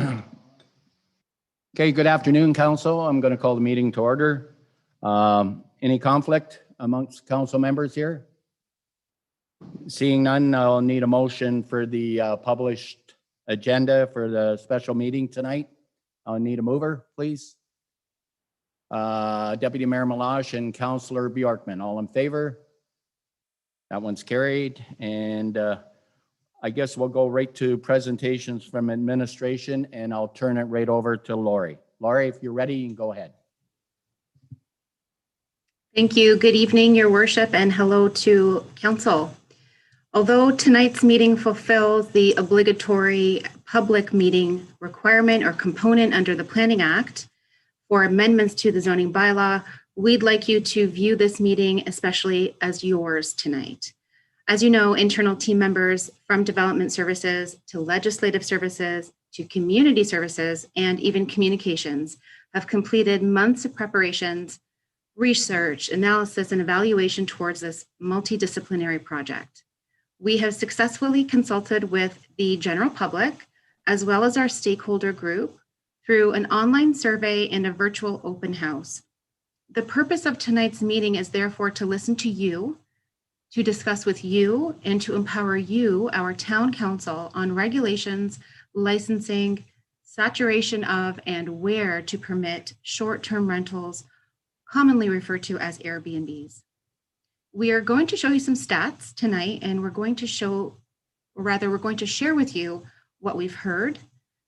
Okay, good afternoon, Council. I'm going to call the meeting to order. Any conflict amongst council members here? Seeing none, I'll need a motion for the published agenda for the special meeting tonight. I'll need a mover, please. Deputy Mayor Malash and Councillor Bjorkman, all in favor? That one's carried. And I guess we'll go right to presentations from administration, and I'll turn it right over to Lori. Lori, if you're ready, you can go ahead. Thank you. Good evening, Your Worship, and hello to Council. Although tonight's meeting fulfills the obligatory public meeting requirement or component under the Planning Act for amendments to the zoning bylaw, we'd like you to view this meeting especially as yours tonight. As you know, internal team members from development services to legislative services to community services and even communications have completed months of preparations, research, analysis, and evaluation towards this multidisciplinary project. We have successfully consulted with the general public as well as our stakeholder group through an online survey and a virtual open house. The purpose of tonight's meeting is therefore to listen to you, to discuss with you, and to empower you, our town council, on regulations, licensing, saturation of, and where to permit short-term rentals, commonly referred to as Airbnbs. We are going to show you some stats tonight, and we're going to share with you what we've heard,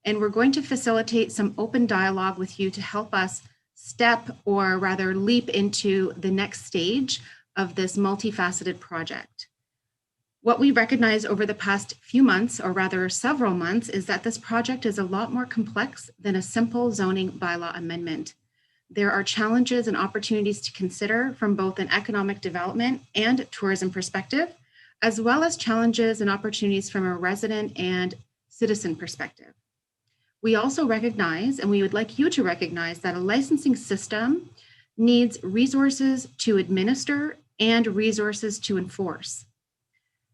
and we're going to facilitate some open dialogue with you to help us step, or rather leap into the next stage of this multifaceted project. What we recognize over the past few months, or rather several months, is that this project is a lot more complex than a simple zoning bylaw amendment. There are challenges and opportunities to consider from both an economic development and tourism perspective, as well as challenges and opportunities from a resident and citizen perspective. We also recognize, and we would like you to recognize, that a licensing system needs resources to administer and resources to enforce.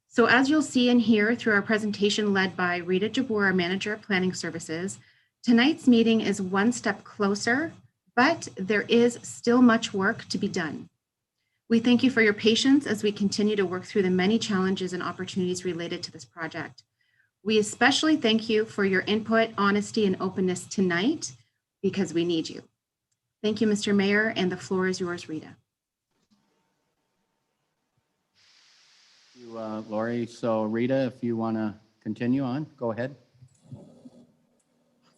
So as you'll see and hear through our presentation led by Rita Jabbour, our Manager of Planning Services, tonight's meeting is one step closer, but there is still much work to be done. We thank you for your patience as we continue to work through the many challenges and opportunities related to this project. We especially thank you for your input, honesty, and openness tonight, because we need you. Thank you, Mr. Mayor, and the floor is yours, Rita. Thank you, Lori. So Rita, if you want to continue on, go ahead.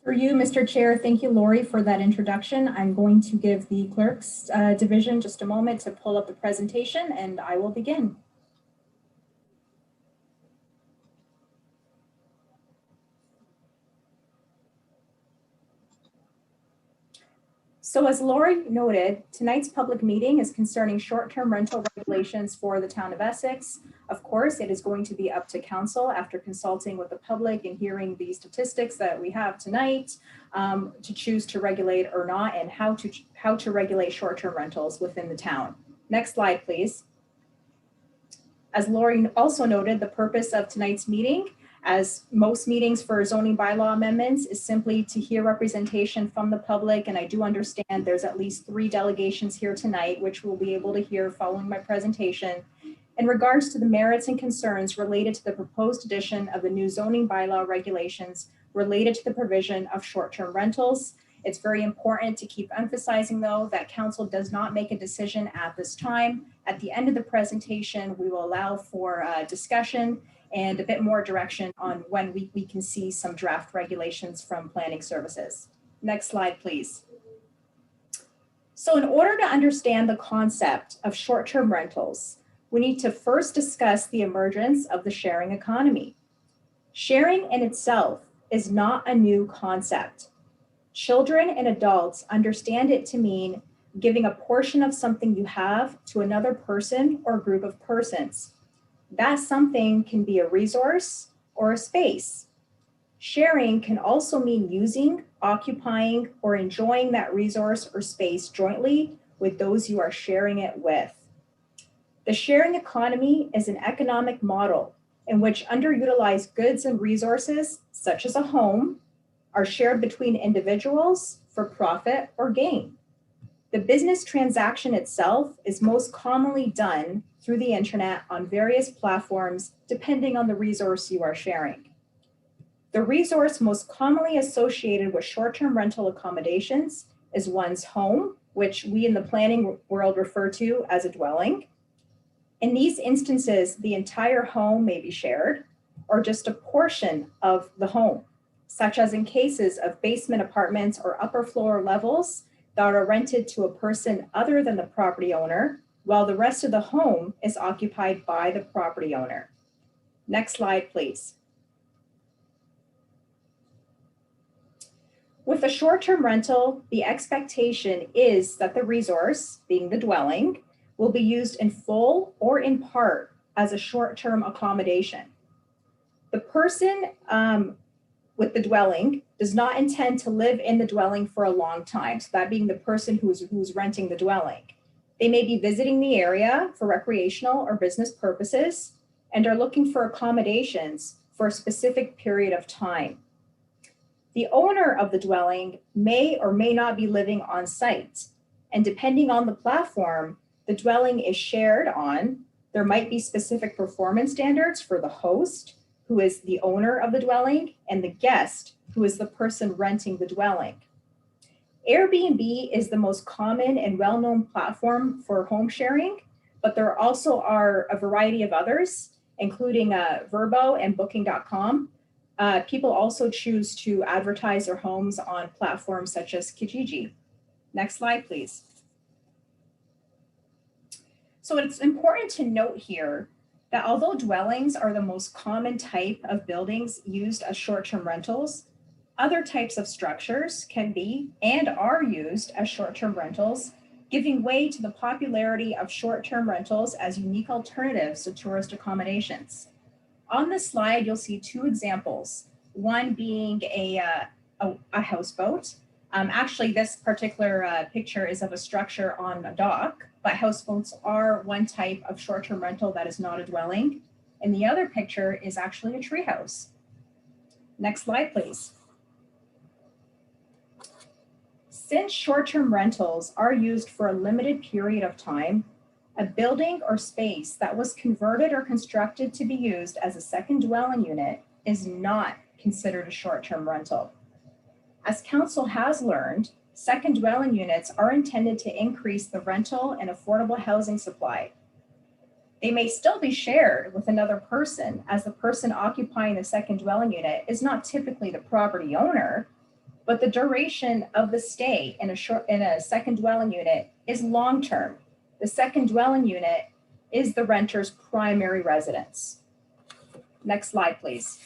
For you, Mr. Chair, thank you, Lori, for that introduction. I'm going to give the clerk's division just a moment to pull up the presentation, and I will begin. So as Lori noted, tonight's public meeting is concerning short-term rental regulations for the town of Essex. Of course, it is going to be up to council after consulting with the public and hearing the statistics that we have tonight to choose to regulate or not, and how to regulate short-term rentals within the town. Next slide, please. As Lori also noted, the purpose of tonight's meeting, as most meetings for zoning bylaw amendments, is simply to hear representation from the public. And I do understand there's at least 3 delegations here tonight, which we'll be able to hear following my presentation, in regards to the merits and concerns related to the proposed addition of the new zoning bylaw regulations related to the provision of short-term rentals. It's very important to keep emphasizing, though, that council does not make a decision at this time. At the end of the presentation, we will allow for discussion and a bit more direction on when we can see some draft regulations from planning services. Next slide, please. So in order to understand the concept of short-term rentals, we need to first discuss the emergence of the sharing economy. Sharing in itself is not a new concept. Children and adults understand it to mean giving a portion of something you have to another person or group of persons. That something can be a resource or a space. Sharing can also mean using, occupying, or enjoying that resource or space jointly with those you are sharing it with. The sharing economy is an economic model in which underutilized goods and resources, such as a home, are shared between individuals for profit or gain. The business transaction itself is most commonly done through the internet on various platforms, depending on the resource you are sharing. The resource most commonly associated with short-term rental accommodations is one's home, which we in the planning world refer to as a dwelling. In these instances, the entire home may be shared or just a portion of the home, such as in cases of basement apartments or upper floor levels that are rented to a person other than the property owner, while the rest of the home is occupied by the property owner. Next slide, please. With a short-term rental, the expectation is that the resource, being the dwelling, will be used in full or in part as a short-term accommodation. The person with the dwelling does not intend to live in the dwelling for a long time, so that being the person who's renting the dwelling. They may be visiting the area for recreational or business purposes and are looking for accommodations for a specific period of time. The owner of the dwelling may or may not be living on site, and depending on the platform the dwelling is shared on, there might be specific performance standards for the host, who is the owner of the dwelling, and the guest, who is the person renting the dwelling. Airbnb is the most common and well-known platform for home sharing, but there also are a variety of others, including Vrbo and Booking.com. People also choose to advertise their homes on platforms such as Kijiji. Next slide, please. So it's important to note here that although dwellings are the most common type of buildings used as short-term rentals, other types of structures can be and are used as short-term rentals, giving way to the popularity of short-term rentals as unique alternatives to tourist accommodations. On this slide, you'll see two examples, one being a houseboat. Actually, this particular picture is of a structure on a dock, but houseboats are one type of short-term rental that is not a dwelling. And the other picture is actually a treehouse. Next slide, please. Since short-term rentals are used for a limited period of time, a building or space that was converted or constructed to be used as a second dwelling unit is not considered a short-term rental. As Council has learned, second dwelling units are intended to increase the rental and affordable housing supply. They may still be shared with another person, as the person occupying the second dwelling unit is not typically the property owner, but the duration of the stay in a second dwelling unit is long-term. The second dwelling unit is the renter's primary residence. Next slide, please.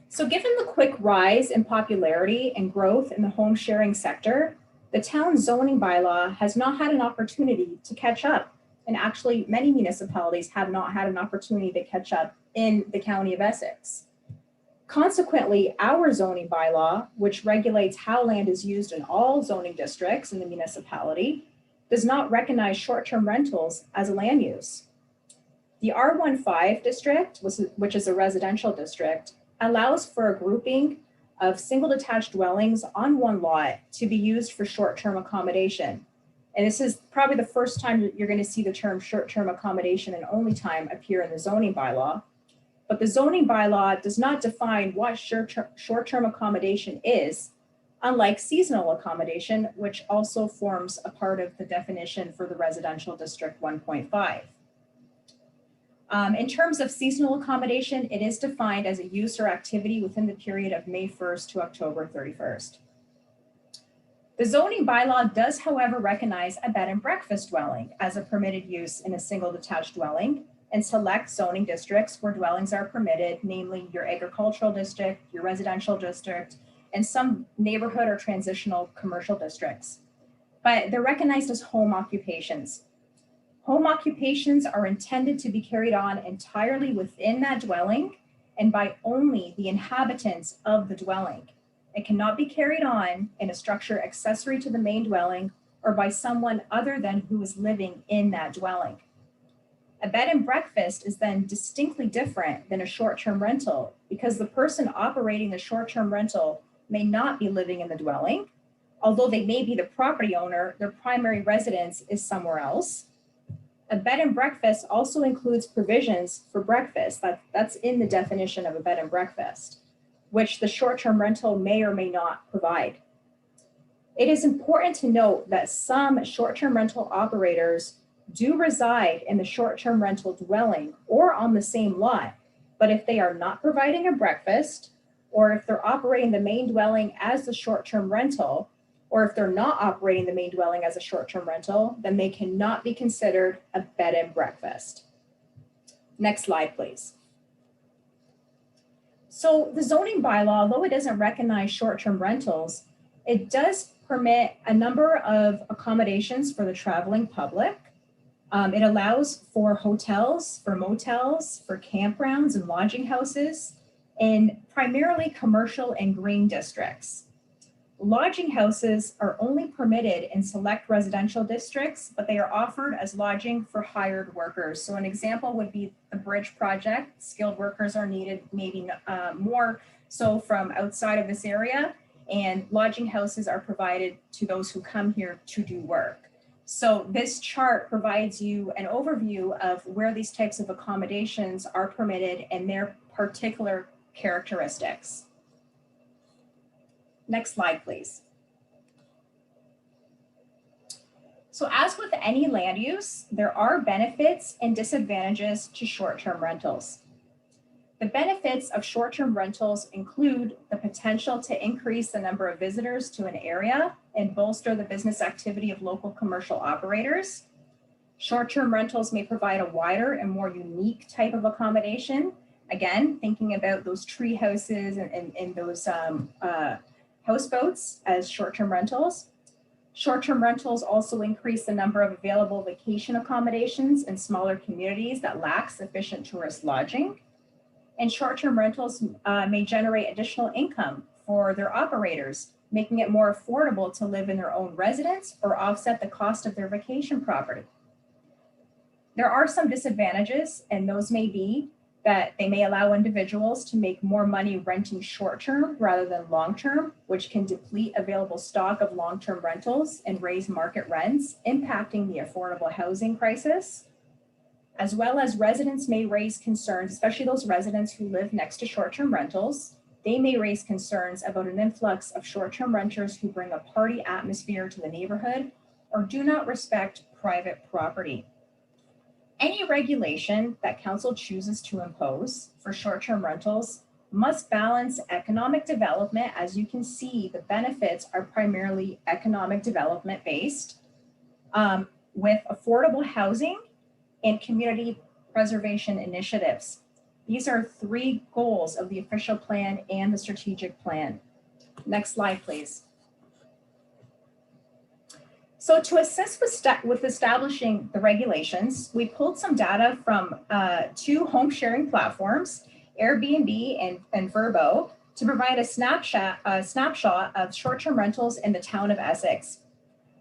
So given the quick rise in popularity and growth in the home sharing sector, the town zoning bylaw has not had an opportunity to catch up. And actually, many municipalities have not had an opportunity to catch up in the County of Essex. Consequently, our zoning bylaw, which regulates how land is used in all zoning districts in the municipality, does not recognize short-term rentals as a land use. The R15 district, which is a residential district, allows for a grouping of single detached dwellings on one lot to be used for short-term accommodation. And this is probably the first time that you're going to see the term short-term accommodation and only time appear in the zoning bylaw. But the zoning bylaw does not define what short-term accommodation is, unlike seasonal accommodation, which also forms a part of the definition for the residential district 1.5. In terms of seasonal accommodation, it is defined as a use or activity within the period of May 1st to October 31st. The zoning bylaw does, however, recognize a bed and breakfast dwelling as a permitted use in a single detached dwelling and select zoning districts where dwellings are permitted, namely your agricultural district, your residential district, and some neighborhood or transitional commercial districts. But they're recognized as home occupations. Home occupations are intended to be carried on entirely within that dwelling and by only the inhabitants of the dwelling. It cannot be carried on in a structure accessory to the main dwelling or by someone other than who is living in that dwelling. A bed and breakfast is then distinctly different than a short-term rental because the person operating the short-term rental may not be living in the dwelling. Although they may be the property owner, their primary residence is somewhere else. A bed and breakfast also includes provisions for breakfast. That's in the definition of a bed and breakfast, which the short-term rental may or may not provide. It is important to note that some short-term rental operators do reside in the short-term rental dwelling or on the same lot, but if they are not providing a breakfast, or if they're operating the main dwelling as the short-term rental, or if they're not operating the main dwelling as a short-term rental, then they cannot be considered a bed and breakfast. Next slide, please. So the zoning bylaw, although it doesn't recognize short-term rentals, it does permit a number of accommodations for the traveling public. It allows for hotels, for motels, for campgrounds and lodging houses in primarily commercial and green districts. Lodging houses are only permitted in select residential districts, but they are offered as lodging for hired workers. So an example would be the bridge project. Skilled workers are needed, maybe more so from outside of this area, and lodging houses are provided to those who come here to do work. So this chart provides you an overview of where these types of accommodations are permitted and their particular characteristics. Next slide, please. So as with any land use, there are benefits and disadvantages to short-term rentals. The benefits of short-term rentals include the potential to increase the number of visitors to an area and bolster the business activity of local commercial operators. Short-term rentals may provide a wider and more unique type of accommodation. Again, thinking about those tree houses and those houseboats as short-term rentals. Short-term rentals also increase the number of available vacation accommodations in smaller communities that lack sufficient tourist lodging. And short-term rentals may generate additional income for their operators, making it more affordable to live in their own residence or offset the cost of their vacation property. There are some disadvantages, and those may be that they may allow individuals to make more money renting short-term rather than long-term, which can deplete available stock of long-term rentals and raise market rents, impacting the affordable housing crisis. As well as residents may raise concerns, especially those residents who live next to short-term rentals. They may raise concerns about an influx of short-term renters who bring a party atmosphere to the neighborhood or do not respect private property. Any regulation that council chooses to impose for short-term rentals must balance economic development. As you can see, the benefits are primarily economic development based with affordable housing and community preservation initiatives. These are 3 goals of the official plan and the strategic plan. Next slide, please. So to assist with establishing the regulations, we pulled some data from 2 home sharing platforms, Airbnb and Vrbo, to provide a snapshot of short-term rentals in the town of Essex.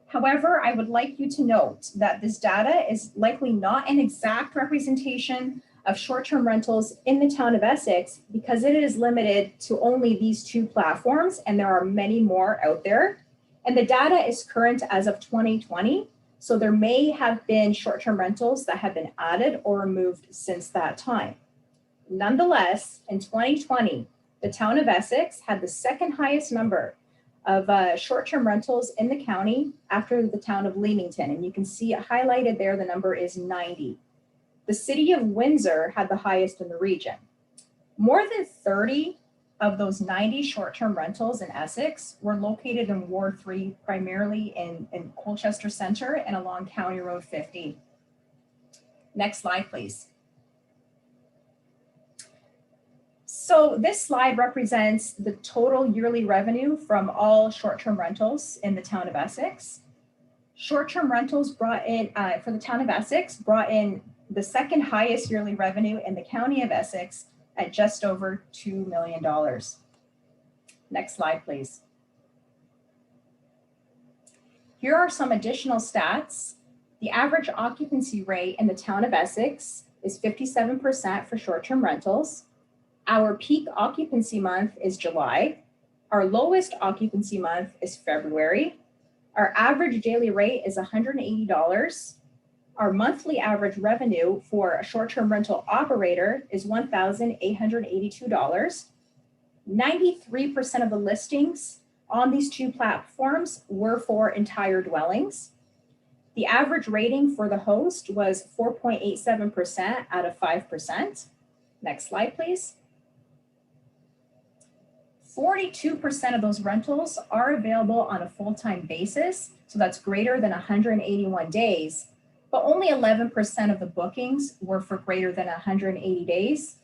However, I would like you to note that this data is likely not an exact representation of short-term rentals in the town of Essex because it is limited to only these 2 platforms, and there are many more out there. And the data is current as of 2020, so there may have been short-term rentals that have been added or removed since that time. Nonetheless, in 2020, the town of Essex had the 2nd highest number of short-term rentals in the county after the town of Leamington, and you can see it highlighted there, the number is 90. The city of Windsor had the highest in the region. More than 30 of those 90 short-term rentals in Essex were located in Ward 3, primarily in Colchester Center and along County Road 50. Next slide, please. So this slide represents the total yearly revenue from all short-term rentals in the town of Essex. Short-term rentals brought in, for the town of Essex, brought in the 2nd highest yearly revenue in the county of Essex at just over $2 million. Next slide, please. Here are some additional stats The average occupancy rate in the town of Essex is 57% for short-term rentals. Our peak occupancy month is July. Our lowest occupancy month is February. Our average daily rate is $180. Our monthly average revenue for a short-term rental operator is $1,882. 93% of the listings on these two platforms were for entire dwellings. The average rating for the host was 4.87% out of 5%. Next slide, please. 42% of those rentals are available on a full-time basis, so that's greater than 181 days, but only 11% of the bookings were for greater than 180 days.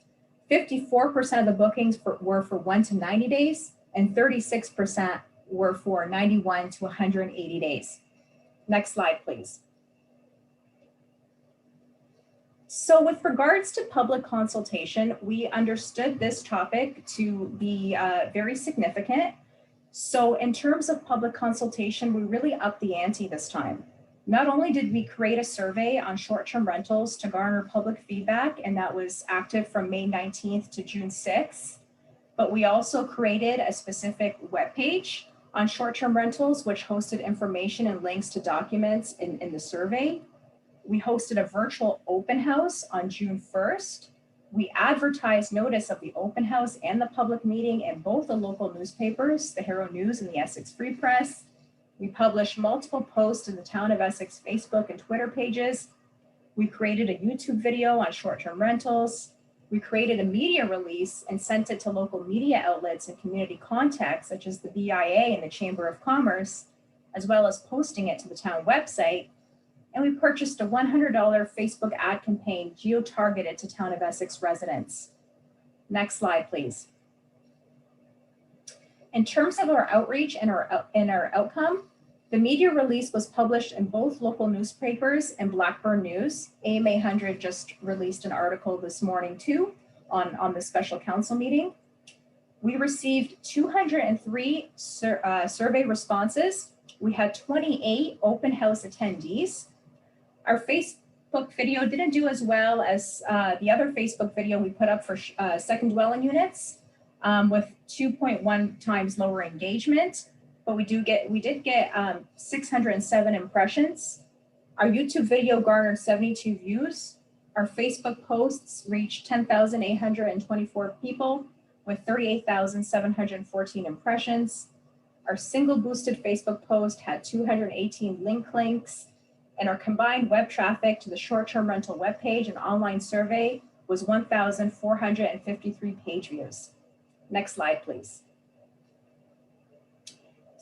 54% of the bookings were for 1 to 90 days, and 36% were for 91 to 180 days. Next slide, please. So with regards to public consultation, we understood this topic to be very significant. So in terms of public consultation, we really upped the ante this time. Not only did we create a survey on short-term rentals to garner public feedback, and that was active from May 19th to June 6th, but we also created a specific webpage on short-term rentals, which hosted information and links to documents in the survey. We hosted a virtual open house on June 1st. We advertised notice of the open house and the public meeting in both the local newspapers, the Herald News and the Essex Free Press. We published multiple posts in the Town of Essex Facebook and Twitter pages. We created a YouTube video on short-term rentals. We created a media release and sent it to local media outlets and community contacts, such as the BIA and the Chamber of Commerce, as well as posting it to the town website. And we purchased a $100 Facebook ad campaign geo-targeted to Town of Essex residents. Next slide, please. In terms of our outreach and our outcome, the media release was published in both local newspapers and Blackburn News. AMA 100 just released an article this morning too on the special council meeting. We received 203 survey responses. We had 28 open house attendees. Our Facebook video didn't do as well as the other Facebook video we put up for second dwelling units with 2.1 times lower engagement, but we did get 607 impressions. Our YouTube video garnered 72 views. Our Facebook posts reached 10,824 people with 38,714 impressions. Our single boosted Facebook post had 218 link clicks, and our combined web traffic to the short-term rental webpage and online survey was 1,453 page views. Next slide, please.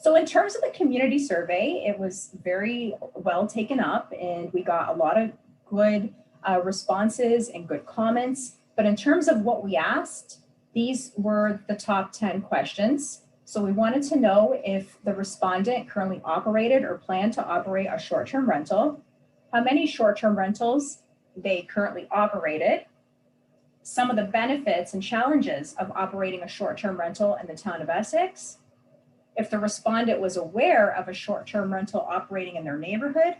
So in terms of the community survey, it was very well taken up, and we got a lot of good responses and good comments. But in terms of what we asked, these were the top 10 questions. So we wanted to know if the respondent currently operated or planned to operate a short-term rental, how many short-term rentals they currently operated, some of the benefits and challenges of operating a short-term rental in the town of Essex, if the respondent was aware of a short-term rental operating in their neighborhood,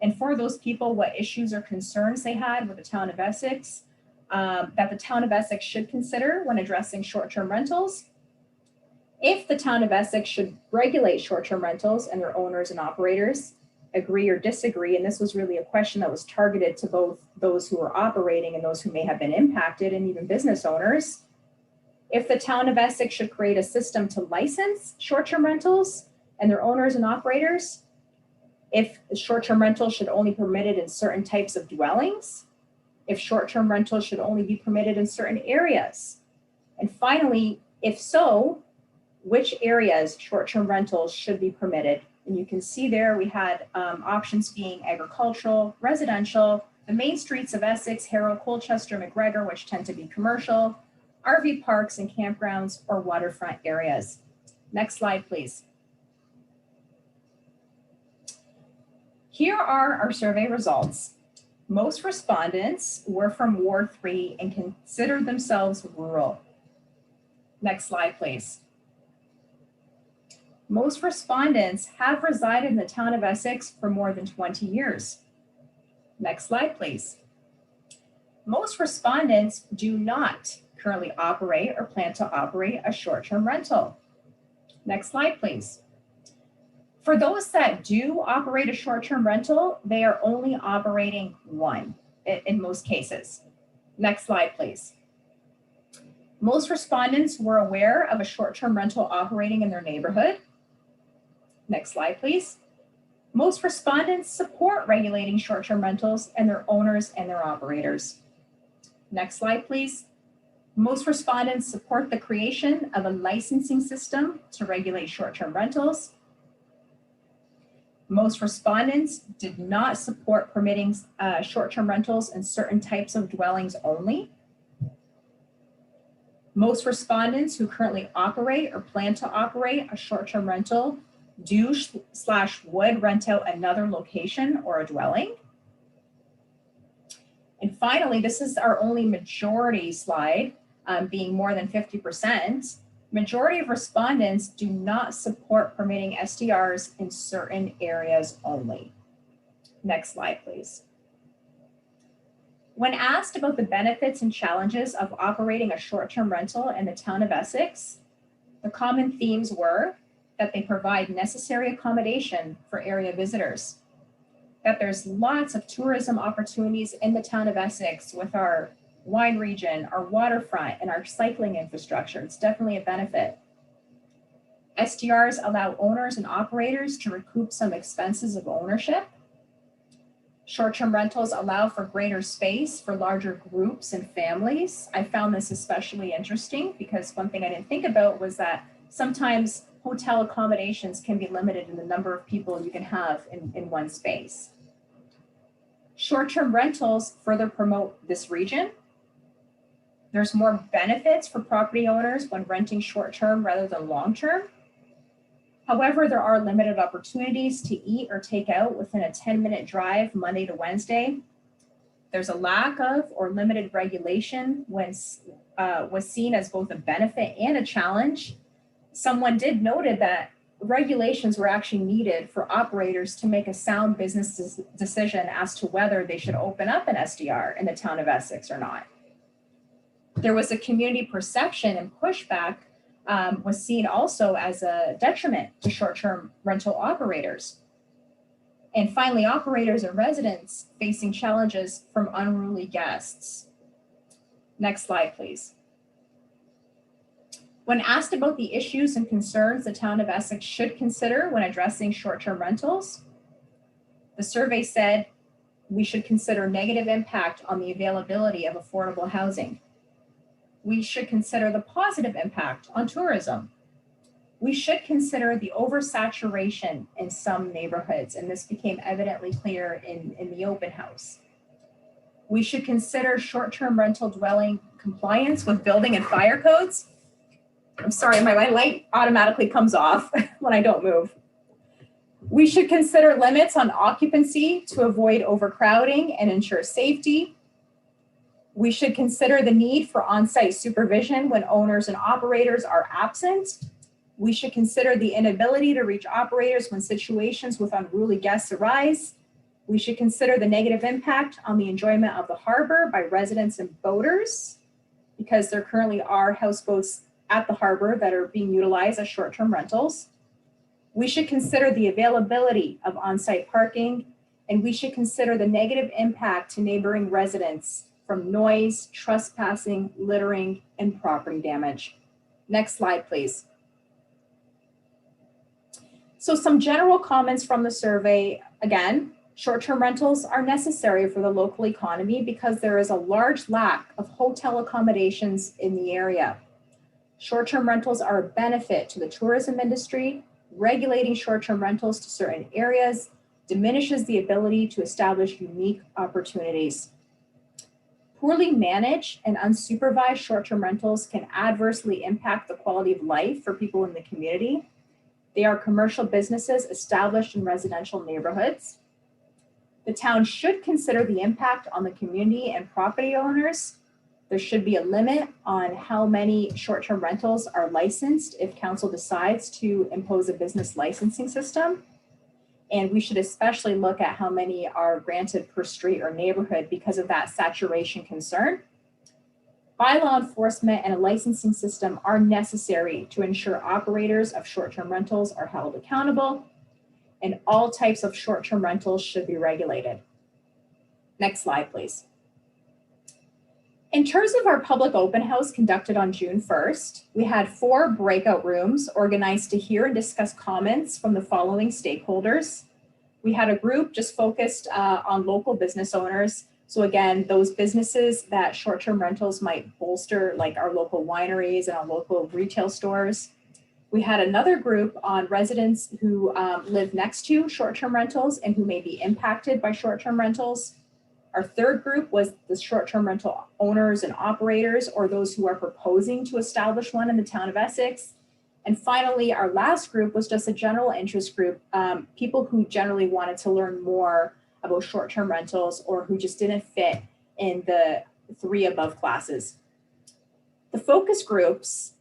and for those people, what issues or concerns they had with the town of Essex that the town of Essex should consider when addressing short-term rentals, if the town of Essex should regulate short-term rentals and their owners and operators, agree or disagree. And this was really a question that was targeted to both those who are operating and those who may have been impacted, and even business owners. If the town of Essex should create a system to license short-term rentals and their owners and operators, if short-term rentals should only be permitted in certain types of dwellings, if short-term rentals should only be permitted in certain areas. And finally, if so, which areas short-term rentals should be permitted. And you can see there we had options being agricultural, residential, the main streets of Essex, Harrow, Colchester, McGregor, which tend to be commercial, RV parks and campgrounds, or waterfront areas. Next slide, please. Here are our survey results. Most respondents were from Ward 3 and considered themselves rural. Next slide, please. Most respondents have resided in the town of Essex for more than 20 years. Next slide, please. Most respondents do not currently operate or plan to operate a short-term rental. Next slide, please. For those that do operate a short-term rental, they are only operating one in most cases. Next slide, please. Most respondents were aware of a short-term rental operating in their neighborhood. Next slide, please. Most respondents support regulating short-term rentals and their owners and their operators. Next slide, please. Most respondents support the creation of a licensing system to regulate short-term rentals. Most respondents did not support permitting short-term rentals in certain types of dwellings only. Most respondents who currently operate or plan to operate a short-term rental do/would rent out another location or a dwelling. And finally, this is our only majority slide, being more than 50%. Majority of respondents do not support permitting SDRs in certain areas only. Next slide, please. When asked about the benefits and challenges of operating a short-term rental in the town of Essex, the common themes were that they provide necessary accommodation for area visitors, that there's lots of tourism opportunities in the town of Essex with our wine region, our waterfront, and our cycling infrastructure. It's definitely a benefit. SDRs allow owners and operators to recoup some expenses of ownership. Short-term rentals allow for greater space for larger groups and families. I found this especially interesting because one thing I didn't think about was that sometimes hotel accommodations can be limited in the number of people you can have in one space. Short-term rentals further promote this region. There's more benefits for property owners when renting short-term rather than long-term. However, there are limited opportunities to eat or take out within a 10-minute drive Monday to Wednesday. There's a lack of or limited regulation was seen as both a benefit and a challenge. Someone did noted that regulations were actually needed for operators to make a sound business decision as to whether they should open up an SDR in the town of Essex or not. There was a community perception and pushback was seen also as a detriment to short-term rental operators. And finally, operators and residents facing challenges from unruly guests. Next slide, please. When asked about the issues and concerns the town of Essex should consider when addressing short-term rentals, the survey said we should consider negative impact on the availability of affordable housing. We should consider the positive impact on tourism. We should consider the oversaturation in some neighborhoods, and this became evidently clear in the open house. We should consider short-term rental dwelling compliance with building and fire codes. I'm sorry, my light automatically comes off when I don't move. We should consider limits on occupancy to avoid overcrowding and ensure safety. We should consider the need for on-site supervision when owners and operators are absent. We should consider the inability to reach operators when situations with unruly guests arise. We should consider the negative impact on the enjoyment of the harbor by residents and boaters, because there currently are houseboats at the harbor that are being utilized as short-term rentals. We should consider the availability of on-site parking, and we should consider the negative impact to neighboring residents from noise, trespassing, littering, and property damage. Next slide, please. So some general comments from the survey. Again, short-term rentals are necessary for the local economy because there is a large lack of hotel accommodations in the area. Short-term rentals are a benefit to the tourism industry. Regulating short-term rentals to certain areas diminishes the ability to establish unique opportunities. Poorly managed and unsupervised short-term rentals can adversely impact the quality of life for people in the community. They are commercial businesses established in residential neighborhoods. The town should consider the impact on the community and property owners. There should be a limit on how many short-term rentals are licensed if council decides to impose a business licensing system. And we should especially look at how many are granted per street or neighborhood because of that saturation concern. Bylaw enforcement and a licensing system are necessary to ensure operators of short-term rentals are held accountable, and all types of short-term rentals should be regulated. Next slide, please. In terms of our public open house conducted on June 1st, we had 4 breakout rooms organized to hear and discuss comments from the following stakeholders. We had a group just focused on local business owners. So again, those businesses that short-term rentals might bolster, like our local wineries and our local retail stores. We had another group on residents who live next to short-term rentals and who may be impacted by short-term rentals. Our third group was the short-term rental owners and operators, or those who are proposing to establish one in the town of Essex. And finally, our last group was just a general interest group, people who generally wanted to learn more about short-term rentals or who just didn't fit in the 3 above classes. The focus groups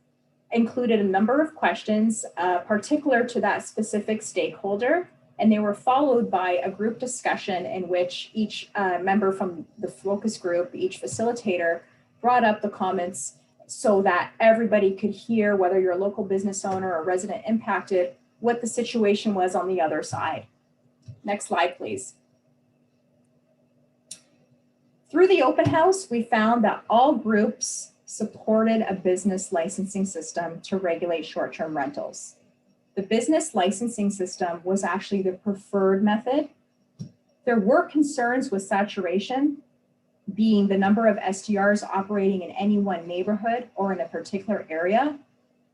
included a number of questions particular to that specific stakeholder, and they were followed by a group discussion in which each member from the focus group, each facilitator, brought up the comments so that everybody could hear, whether you're a local business owner or resident impacted, what the situation was on the other side. Next slide, please. Through the open house, we found that all groups supported a business licensing system to regulate short-term rentals. The business licensing system was actually the preferred method. There were concerns with saturation, being the number of STRs operating in any one neighborhood or in a particular area.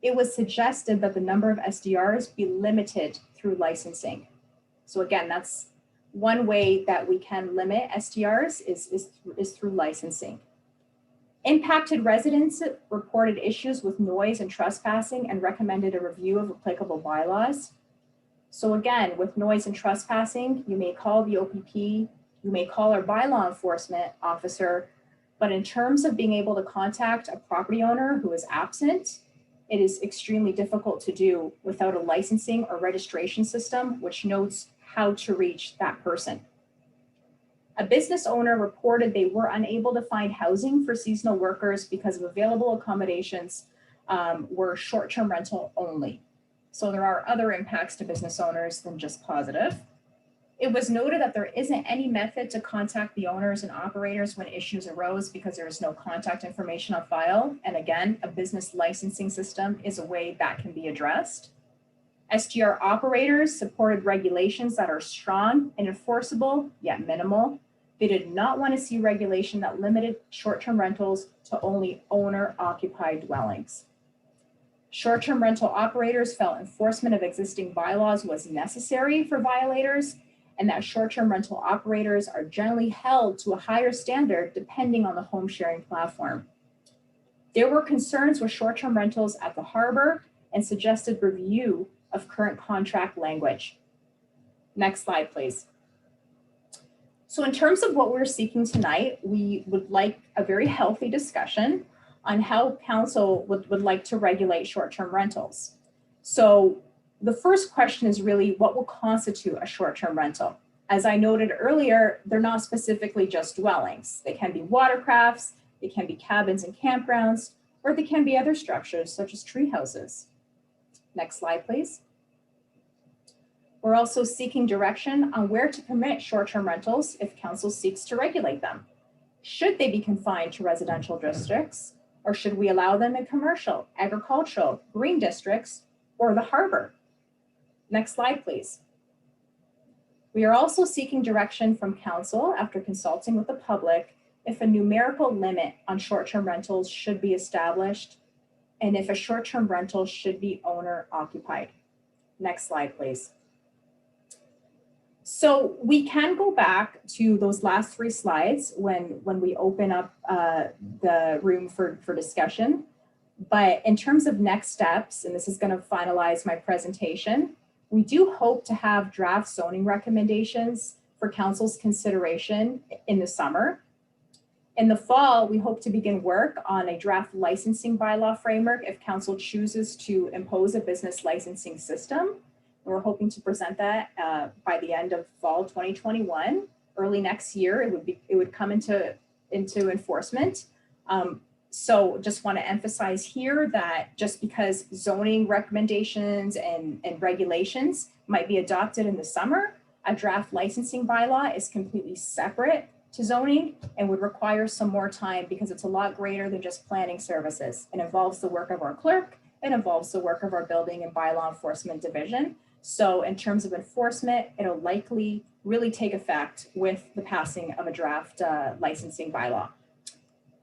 It was suggested that the number of SDRs be limited through licensing. So again, that's one way that we can limit STRs is through licensing. Impacted residents reported issues with noise and trespassing and recommended a review of applicable bylaws. So again, with noise and trespassing, you may call the OPP, you may call our bylaw enforcement officer, but in terms of being able to contact a property owner who is absent, it is extremely difficult to do without a licensing or registration system which notes how to reach that person. A business owner reported they were unable to find housing for seasonal workers because of available accommodations were short-term rental only. So there are other impacts to business owners than just positive. It was noted that there isn't any method to contact the owners and operators when issues arose because there is no contact information on file. And again, a business licensing system is a way that can be addressed. SGR operators supported regulations that are strong and enforceable, yet minimal. They did not want to see regulation that limited short-term rentals to only owner-occupied dwellings. Short-term rental operators felt enforcement of existing bylaws was necessary for violators, and that short-term rental operators are generally held to a higher standard depending on the home sharing platform. There were concerns with short-term rentals at the harbor and suggested review of current contract language. Next slide, please. So in terms of what we're seeking tonight, we would like a very healthy discussion on how council would like to regulate short-term rentals. So the first question is really what will constitute a short-term rental? As I noted earlier, they're not specifically just dwellings. They can be watercrafts, they can be cabins and campgrounds, or they can be other structures such as tree houses. Next slide, please. We're also seeking direction on where to permit short-term rentals if council seeks to regulate them. Should they be confined to residential districts, or should we allow them in commercial, agricultural, green districts, or the harbor? Next slide, please. We are also seeking direction from council after consulting with the public if a numerical limit on short-term rentals should be established and if a short-term rental should be owner occupied. Next slide, please. So we can go back to those last 3 slides when we open up the room for discussion. But in terms of next steps, and this is going to finalize my presentation, we do hope to have draft zoning recommendations for council's consideration in the summer. In the fall, we hope to begin work on a draft licensing bylaw framework if council chooses to impose a business licensing system. We're hoping to present that by the end of fall 2021. Early next year, it would come into enforcement. So just want to emphasize here that just because zoning recommendations and regulations might be adopted in the summer, a draft licensing bylaw is completely separate to zoning and would require some more time because it's a lot greater than just planning services. It involves the work of our clerk, it involves the work of our building and bylaw enforcement division. So in terms of enforcement, it'll likely really take effect with the passing of a draft licensing bylaw.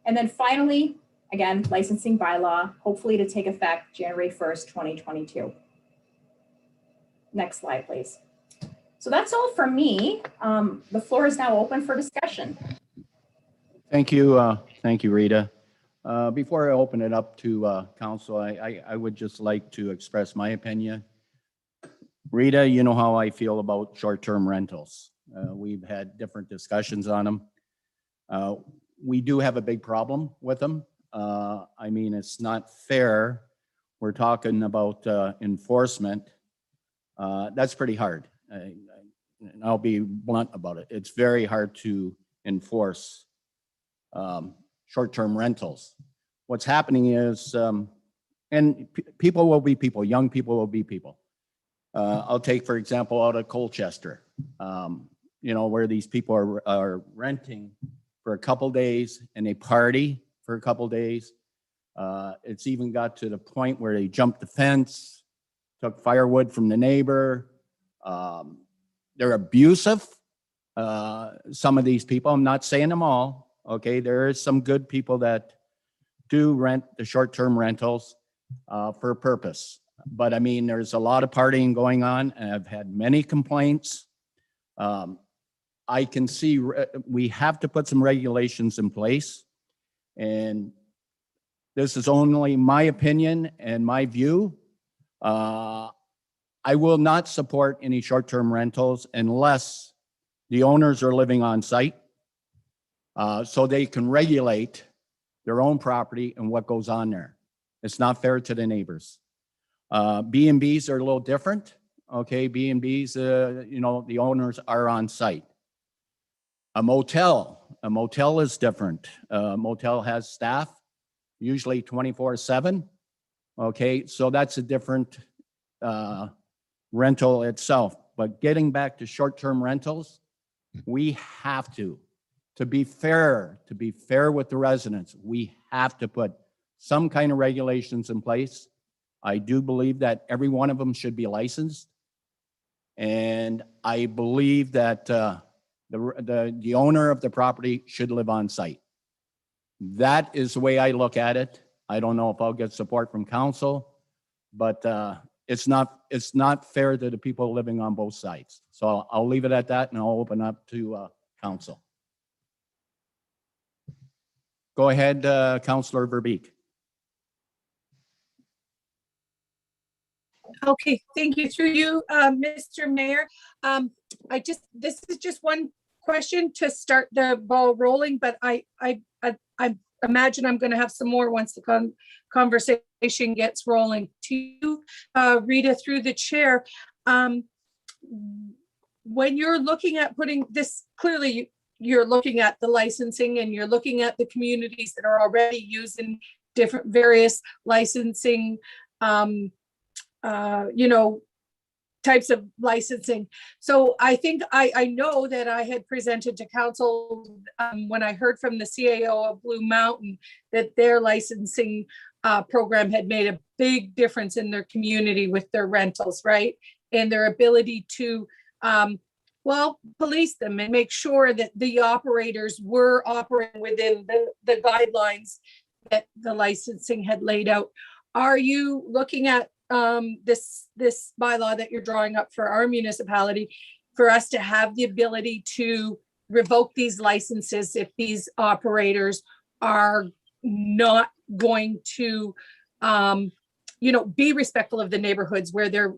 And then finally, again, licensing bylaw, hopefully to take effect January 1st, 2022. Next slide, please. So that's all from me. The floor is now open for discussion. Thank you, Rita. Before I open it up to council, I would just like to express my opinion. Rita, you know how I feel about short-term rentals. We've had different discussions on them. We do have a big problem with them. I mean, it's not fair. We're talking about enforcement. That's pretty hard. And I'll be blunt about it. It's very hard to enforce short-term rentals. What's happening is, and people will be people, young people will be people. I'll take, for example, out of Colchester, you know, where these people are renting for a couple days and they party for a couple days. It's even got to the point where they jumped the fence, took firewood from the neighbor. They're abusive. Some of these people, I'm not saying them all, okay? There is some good people that do rent the short-term rentals for a purpose. But I mean, there's a lot of partying going on, and I've had many complaints. I can see we have to put some regulations in place, and this is only my opinion and my view. I will not support any short-term rentals unless the owners are living on site, so they can regulate their own property and what goes on there. It's not fair to the neighbors. B&Bs are a little different. Okay, B&Bs, you know, the owners are on site. A motel is different. A motel has staff, usually 24/7. Okay, so that's a different rental itself. But getting back to short-term rentals, we have to be fair with the residents, we have to put some kind of regulations in place. I do believe that every one of them should be licensed. And I believe that the owner of the property should live on site. That is the way I look at it. I don't know if I'll get support from council, but it's not fair to the people living on both sides. So I'll leave it at that, and I'll open up to council. Go ahead, Councillor Verbeek. Okay, thank you. Through you, Mr. Mayor. This is just one question to start the ball rolling, but I imagine I'm going to have some more once the conversation gets rolling. To you, Rita, through the chair, when you're looking at putting this, clearly you're looking at the licensing and you're looking at the communities that are already using different various licensing you know, types of licensing. So I think I know that I had presented to council when I heard from the CAO of Blue Mountain that their licensing program had made a big difference in their community with their rentals, right? And their ability to, well, police them and make sure that the operators were operating within the guidelines that the licensing had laid out. Are you looking at this bylaw that you're drawing up for our municipality for us to have the ability to revoke these licenses if these operators are not going to, you know, be respectful of the neighborhoods where they're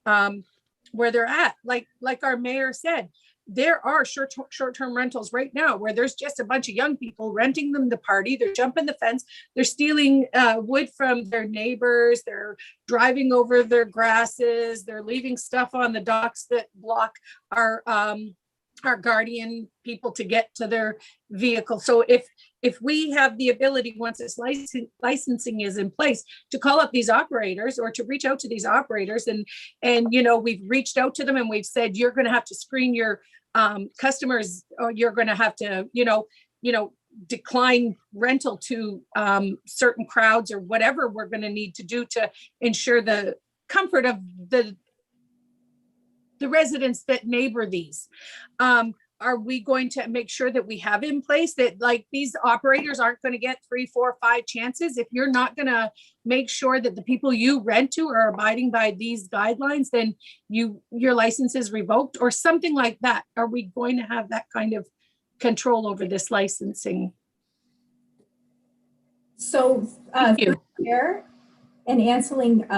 at? Like our mayor said, there are short-term rentals right now where there's just a bunch of young people renting them the party. They're jumping the fence. They're stealing wood from their neighbors. They're driving over their grasses. They're leaving stuff on the docks that block our guardian people to get to their vehicle. So if we have the ability, once this licensing is in place, to call up these operators or to reach out to these operators, and we've reached out to them and we've said, you're going to have to screen your customers, or you're going to have to decline rental to certain crowds, or whatever we're going to need to do to ensure the comfort of the residents that neighbor these. Are we going to make sure that we have in place that, like, these operators aren't going to get 3, 4, 5 chances? If you're not going to make sure that the people you rent to are abiding by these guidelines, then your license is revoked or something like that. Are we going to have that kind of control over this licensing? So, Thank you. Chair, and answering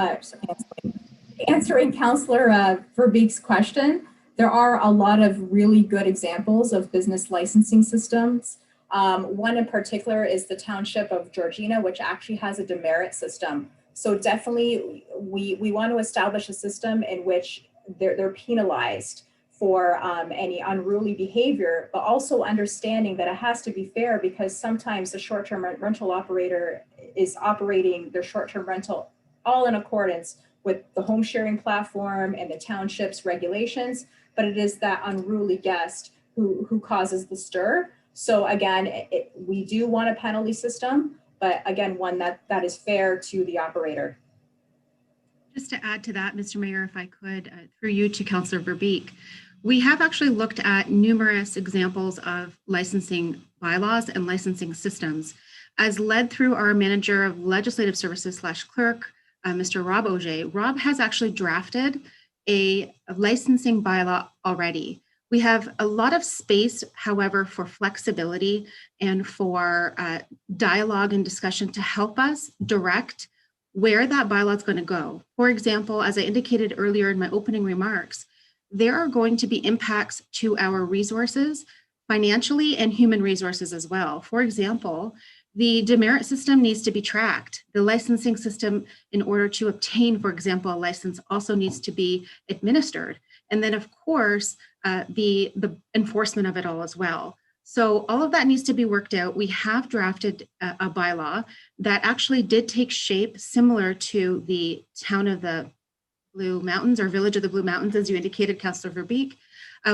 Councillor Verbeek's question, there are a lot of really good examples of business licensing systems. One in particular is the Township of Georgina, which actually has a demerit system. So definitely we want to establish a system in which they're penalized for any unruly behavior, but also understanding that it has to be fair, because sometimes the short-term rental operator is operating their short-term rental all in accordance with the home sharing platform and the township's regulations, but it is that unruly guest who causes the stir. So again, we do want a penalty system, but again, one that is fair to the operator. Just to add to that, Mr. Mayor, if I could, through you to Councillor Verbeek, we have actually looked at numerous examples of licensing bylaws and licensing systems, as led through our manager of legislative services / clerk, Mr. Rob Auger. Rob has actually drafted a licensing bylaw already. We have a lot of space, however, for flexibility and for dialogue and discussion to help us direct where that bylaw is going to go. For example, as I indicated earlier in my opening remarks, there are going to be impacts to our resources, financially and human resources as well. For example, the demerit system needs to be tracked. The licensing system, in order to obtain, for example, a license, also needs to be administered. And then, of course, the enforcement of it all as well. So all of that needs to be worked out. We have drafted a bylaw that actually did take shape similar to the town of the Blue Mountains, or Village of the Blue Mountains, as you indicated, Councillor Verbeek.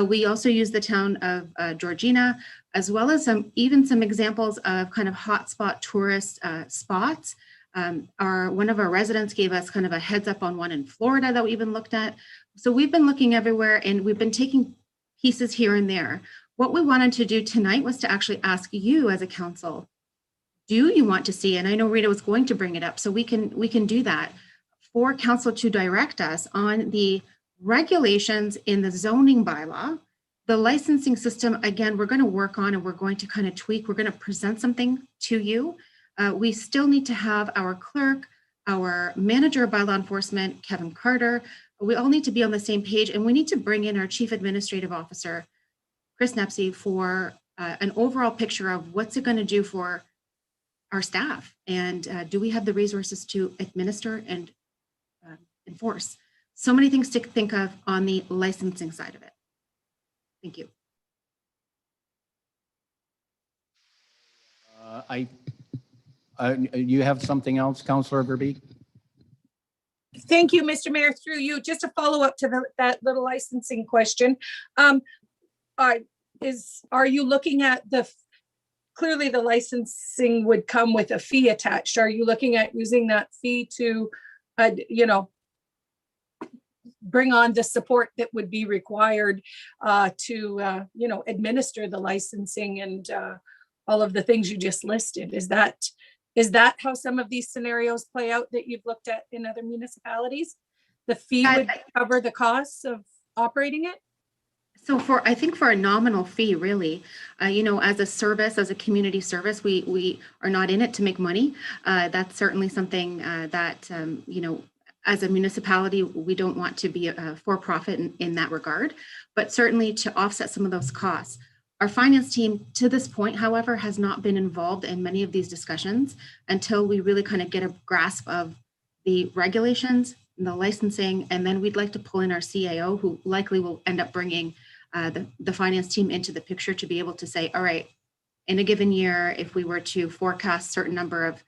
We also use the town of Georgina, as well as even some examples of kind of hotspot tourist spots. One of our residents gave us kind of a heads up on one in Florida that we even looked at. So we've been looking everywhere, and we've been taking pieces here and there. What we wanted to do tonight was to actually ask you as a council, do you want to see, and I know Rita was going to bring it up, so we can do that, for council to direct us on the regulations in the zoning bylaw. The licensing system, again, we're going to work on, and we're going to kind of tweak. We're going to present something to you. We still need to have our clerk, our manager of bylaw enforcement, Kevin Carter. We all need to be on the same page, and we need to bring in our chief administrative officer, Chris Nepsey, for an overall picture of what's it going to do for our staff, and do we have the resources to administer and enforce. So many things to think of on the licensing side of it. Thank you. You have something else, Councillor Verbeek? Thank you, Mr. Mayor, through you. Just to follow up to that little licensing question. Are you looking at clearly the licensing would come with a fee attached. Are you looking at using that fee to, bring on the support that would be required to administer the licensing and all of the things you just listed? Is that how some of these scenarios play out that you've looked at in other municipalities? The fee would cover the costs of operating it? So I think for a nominal fee, really, as a service, as a community service, we are not in it to make money. That's certainly something that, as a municipality, we don't want to be a for-profit in that regard, but certainly to offset some of those costs. Our finance team to this point, however, has not been involved in many of these discussions until we really kind of get a grasp of the regulations, the licensing, and then we'd like to pull in our CAO, who likely will end up bringing the finance team into the picture to be able to say, all right, in a given year, if we were to forecast certain number of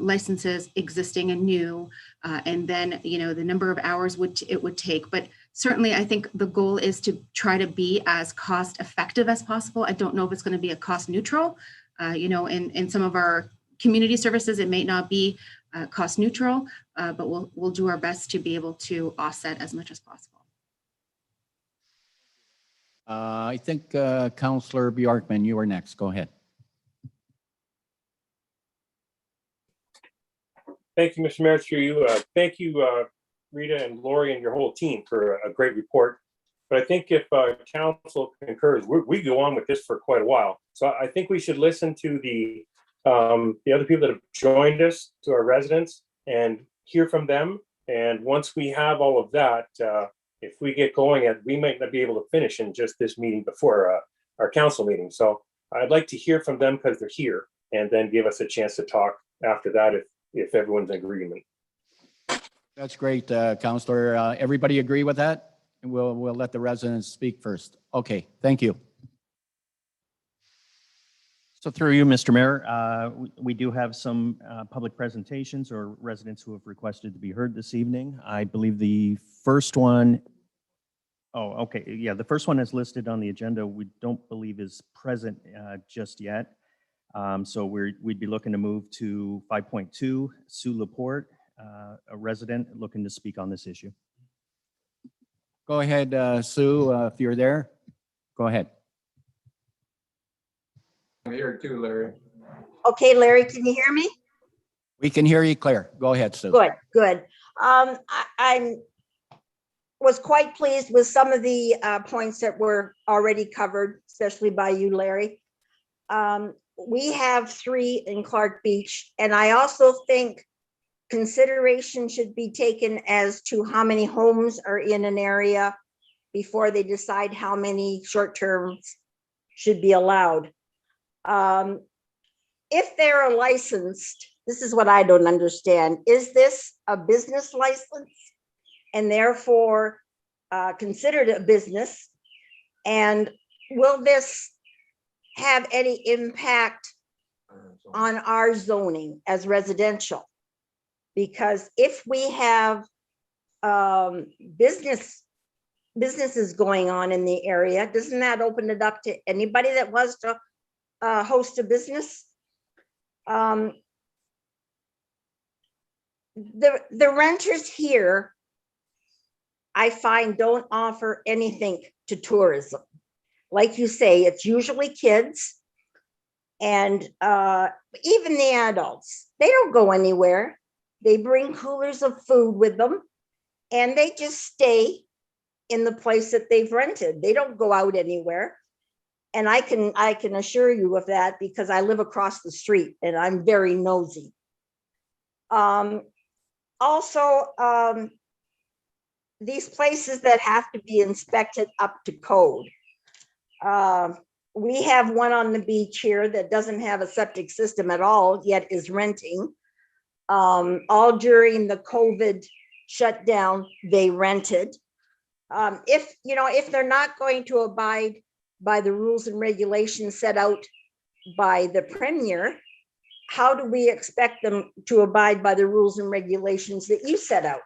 licenses existing and new, and then the number of hours it would take. But certainly, I think the goal is to try to be as cost effective as possible. I don't know if it's going to be a cost neutral. In some of our community services, it may not be cost neutral, but we'll do our best to be able to offset as much as possible. I think Councillor Bjorkman, you are next. Go ahead. Thank you, Mr. Mayor, through you. Thank you, Rita and Lori and your whole team for a great report. But I think if council concurs, we go on with this for quite a while. So I think we should listen to the other people that have joined us, to our residents, and hear from them. And once we have all of that, if we get going, we might not be able to finish in just this meeting before our council meeting. So I'd like to hear from them because they're here, and then give us a chance to talk after that if everyone's in agreement. That's great, Councillor. Everybody agree with that? And we'll let the residents speak first. Okay, thank you. So through you, Mr. Mayor, we do have some public presentations or residents who have requested to be heard this evening. I believe the first one, the first one is listed on the agenda. We don't believe is present just yet. So we'd be looking to move to 5.2, Sue Laporte, a resident looking to speak on this issue. Go ahead, Sue, if you're there. Go ahead. I'm here too, Larry. Okay, Larry, can you hear me? We can hear you clear. Go ahead, Sue. Good. I was quite pleased with some of the points that were already covered, especially by you, Larry. We have 3 in Clark Beach, and I also think consideration should be taken as to how many homes are in an area before they decide how many short terms should be allowed. If they're licensed, this is what I don't understand. Is this a business license and therefore considered a business? And will this have any impact on our zoning as residential? Because if we have businesses going on in the area, doesn't that open it up to anybody that wants to host a business? The renters here, I find, don't offer anything to tourism. Like you say, it's usually kids, and even the adults, they don't go anywhere. They bring coolers of food with them, and they just stay in the place that they've rented. They don't go out anywhere. And I can assure you of that because I live across the street and I'm very nosy. Also, these places that have to be inspected up to code. We have one on the beach here that doesn't have a septic system at all, yet is renting. All during the COVID shutdown, they rented. If they're not going to abide by the rules and regulations set out by the Premier, how do we expect them to abide by the rules and regulations that you set out?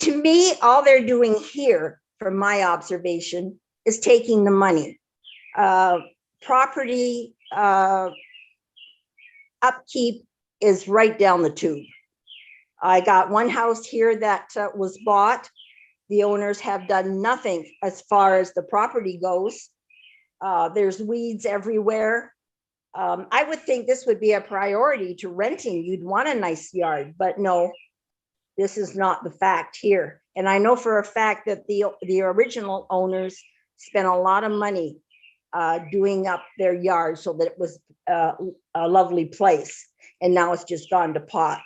To me, all they're doing here, from my observation, is taking the money. Property upkeep is right down the tube. I got one house here that was bought. The owners have done nothing as far as the property goes. There's weeds everywhere. I would think this would be a priority to renting. You'd want a nice yard, but no, this is not the fact here. And I know for a fact that the original owners spent a lot of money doing up their yard so that it was a lovely place. And now it's just gone to pot.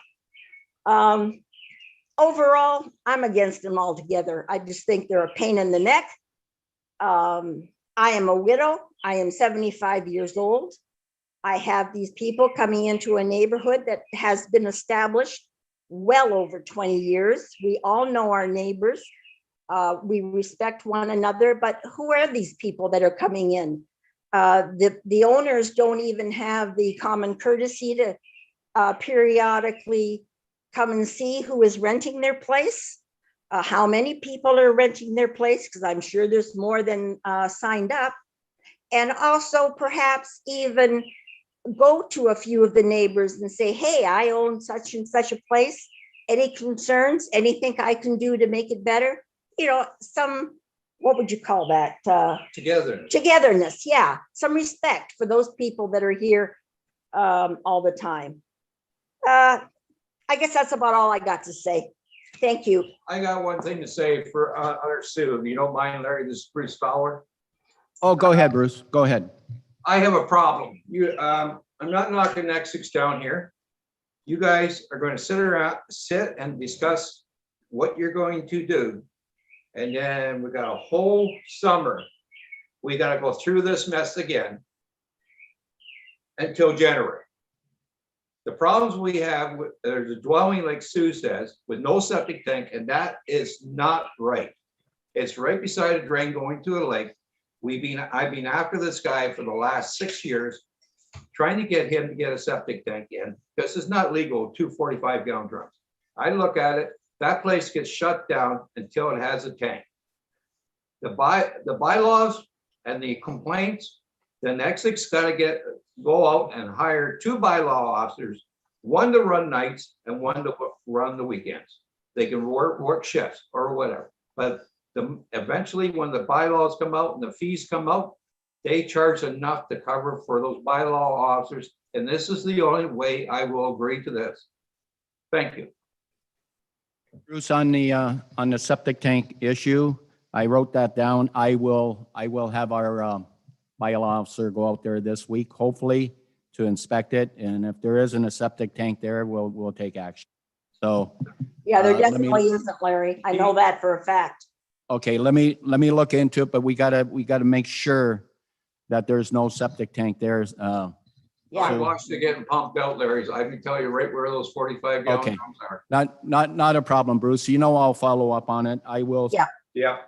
Overall, I'm against them altogether. I just think they're a pain in the neck. I am a widow. I am 75 years old. I have these people coming into a neighborhood that has been established well over 20 years. We all know our neighbors. We respect one another, but who are these people that are coming in? The owners don't even have the common courtesy to periodically come and see who is renting their place, how many people are renting their place, because I'm sure there's more than signed up. And also perhaps even go to a few of the neighbors and say, hey, I own such and such a place. Any concerns, anything I can do to make it better? You know, some, what would you call that? Togetherness, yeah. Some respect for those people that are here all the time. I guess that's about all I got to say. Thank you. I got one thing to say for Hunter Sue. If you don't mind, Larry, this is Bruce Fowler. Oh, go ahead, Bruce. Go ahead. I have a problem. I'm not knocking Essex down here. You guys are going to sit and discuss what you're going to do. And then we got a whole summer. We got to go through this mess again until January. The problems we have, there's a dwelling, like Sue says, with no septic tank, and that is not right. It's right beside a drain going to a lake. I've been after this guy for the last 6 years, trying to get him to get a septic tank in, because it's not legal, 245 gallon drums. I look at it, that place gets shut down until it has a tank. The bylaws and the complaints, then Essex got to go out and hire 2 bylaw officers, one to run nights and one to run the weekends. They can work shifts or whatever. But eventually, when the bylaws come out and the fees come out, they charge enough to cover for those bylaw officers. And this is the only way I will agree to this. Thank you. Bruce, on the septic tank issue, I wrote that down. I will have our bylaw officer go out there this week, hopefully, to inspect it. And if there isn't a septic tank there, we'll take action. So Yeah, there definitely isn't, Larry. I know that for a fact. okay, let me look into it, but we gotta make sure that there's no septic tank there. Yeah. I watched it getting pumped out, Larry's. I can tell you right where those 45 gallon Okay. drums are. Not a problem, Bruce. You know, I'll follow up on it. I will. Yeah. Yeah.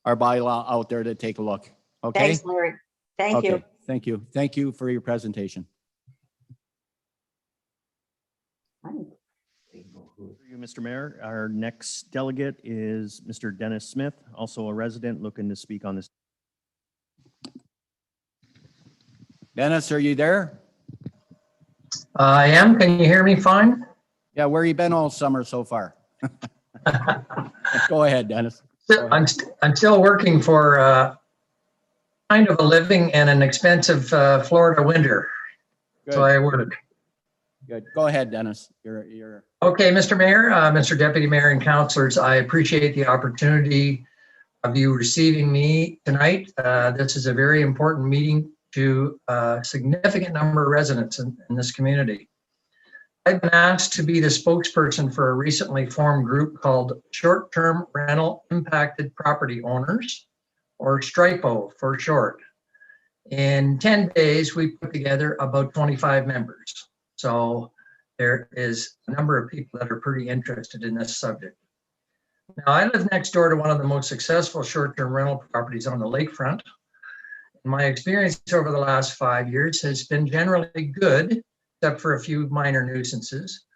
Our bylaw out there to take a look. Okay. Thanks, Larry. Thank you. Okay. Thank you. Thank you for your presentation. Through you, Mr. Mayor, our next delegate is Mr. Dennis Smith, also a resident looking to speak on this. Dennis, are you there? I am. Can you hear me fine? Yeah, where you been all summer so far? Go ahead, Dennis. Go ahead. I'm still working for kind of a living in an expensive Florida winter. So I work. Good. Go ahead, Dennis. You're Okay, Mr. Mayor, Mr. Deputy Mayor and councilors, I appreciate the opportunity of you receiving me tonight. This is a very important meeting to a significant number of residents in this community. I've been asked to be the spokesperson for a recently formed group called Short-Term Rental Impacted Property Owners, or STRIPO for short. In 10 days, we put together about 25 members. So there is a number of people that are pretty interested in this subject. Now, I live next door to one of the most successful short-term rental properties on the lakefront. My experience over the last 5 years has been generally good, except for a few minor nuisances.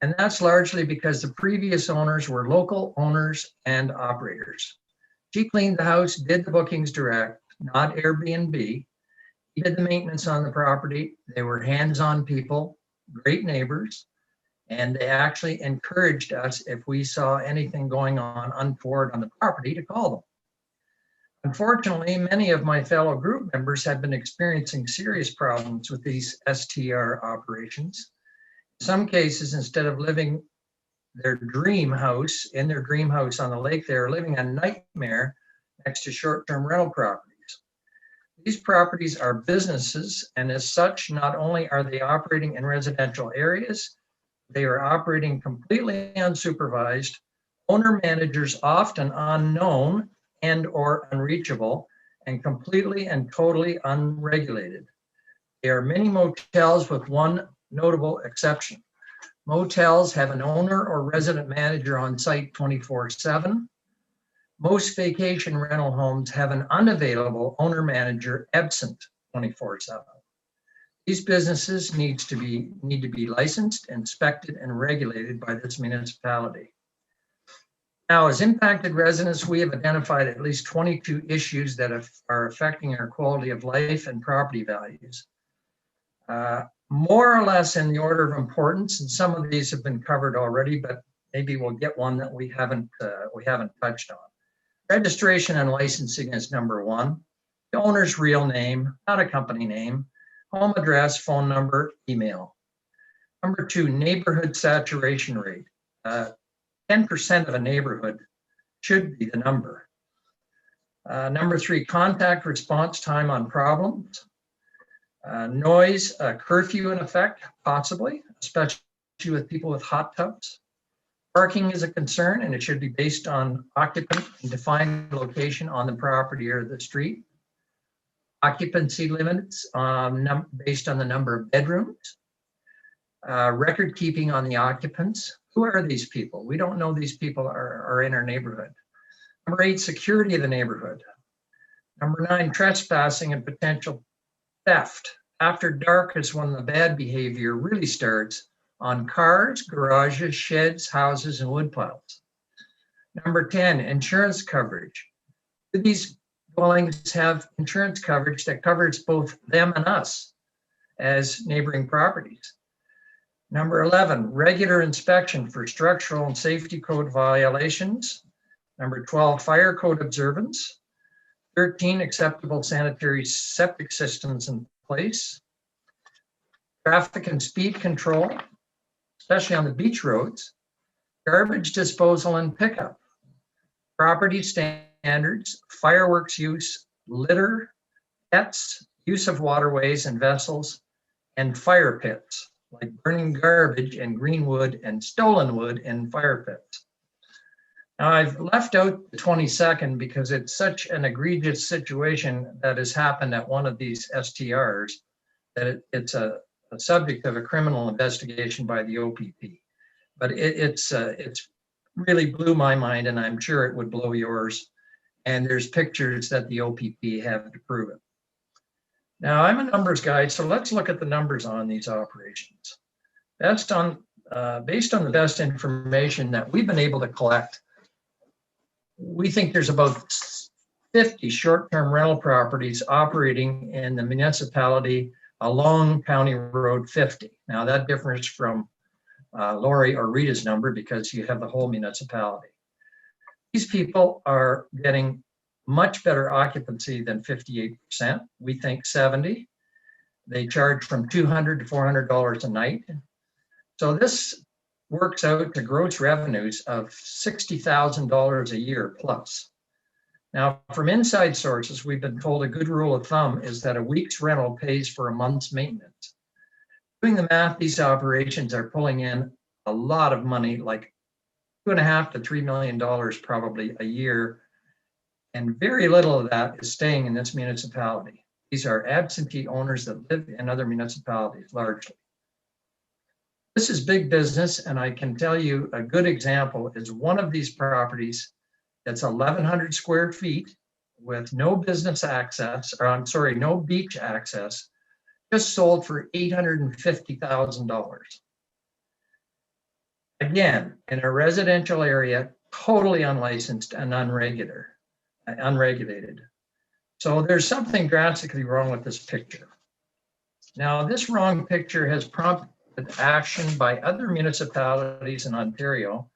And that's largely because the previous owners were local owners and operators. She cleaned the house, did the bookings direct, not Airbnb. He did the maintenance on the property. They were hands-on people, great neighbors, and they actually encouraged us if we saw anything going on untoward on the property to call them. Unfortunately, many of my fellow group members have been experiencing serious problems with these STR operations. In some cases, instead of living their dream house on the lake, they're living a nightmare next to short-term rental properties. These properties are businesses, and as such, not only are they operating in residential areas, they are operating completely unsupervised, owner-managers often unknown and/or unreachable, and completely and totally unregulated. There are many motels with one notable exception. Motels have an owner or resident manager on site 24/7. Most vacation rental homes have an unavailable owner manager absent 24/7. These businesses need to be licensed, inspected, and regulated by this municipality. Now, as impacted residents, we have identified at least 22 issues that are affecting our quality of life and property values. More or less in the order of importance, and some of these have been covered already, but maybe we'll get one that we haven't touched on. Registration and licensing is number one. The owner's real name, not a company name, home address, phone number, email. Number two, neighborhood saturation rate. 10% of a neighborhood should be the number. Number three, contact response time on problems. Noise, curfew in effect, possibly, especially with people with hot tubs. Parking is a concern, and it should be based on occupant and defined location on the property or the street. Occupancy limits based on the number of bedrooms. Record keeping on the occupants. Who are these people? We don't know these people are in our neighborhood. Number eight, security of the neighborhood. Number nine, trespassing and potential theft. After dark is when the bad behavior really starts on cars, garages, sheds, houses, and wood piles. Number 10, insurance coverage. Do these dwellings have insurance coverage that covers both them and us as neighboring properties? Number 11, regular inspection for structural and safety code violations. Number 12, fire code observance. 13, acceptable sanitary septic systems in place. Traffic and speed control, especially on the beach roads. Garbage disposal and pickup. Property standards, fireworks use, litter, pets, use of waterways and vessels, and fire pits, like burning garbage and green wood and stolen wood in fire pits. Now, I've left out the 22nd because it's such an egregious situation that has happened at one of these STRs that it's a subject of a criminal investigation by the OPP. But it's really blew my mind, and I'm sure it would blow yours. And there's pictures that the OPP have to prove it. Now, I'm a numbers guy, so let's look at the numbers on these operations. Based on the best information that we've been able to collect, we think there's about 50 short-term rental properties operating in the municipality along County Road 50. Now, that differs from Lori or Rita's number because you have the whole municipality. These people are getting much better occupancy than 58%. We think 70. They charge from $200 to $400 a night. So this works out to gross revenues of $60,000 a year plus. Now, from inside sources, we've been told a good rule of thumb is that a week's rental pays for a month's maintenance. Doing the math, these operations are pulling in a lot of money, like $2.5 to $3 million probably a year, and very little of that is staying in this municipality. These are absentee owners that live in other municipalities largely. This is big business, and I can tell you a good example is one of these properties that's 1,100 square feet with no business access, or I'm sorry, no beach access, just sold for $850,000. Again, in a residential area, totally unlicensed and unregulated. So there's something drastically wrong with this picture. Now, this wrong picture has prompted action by other municipalities in Ontario,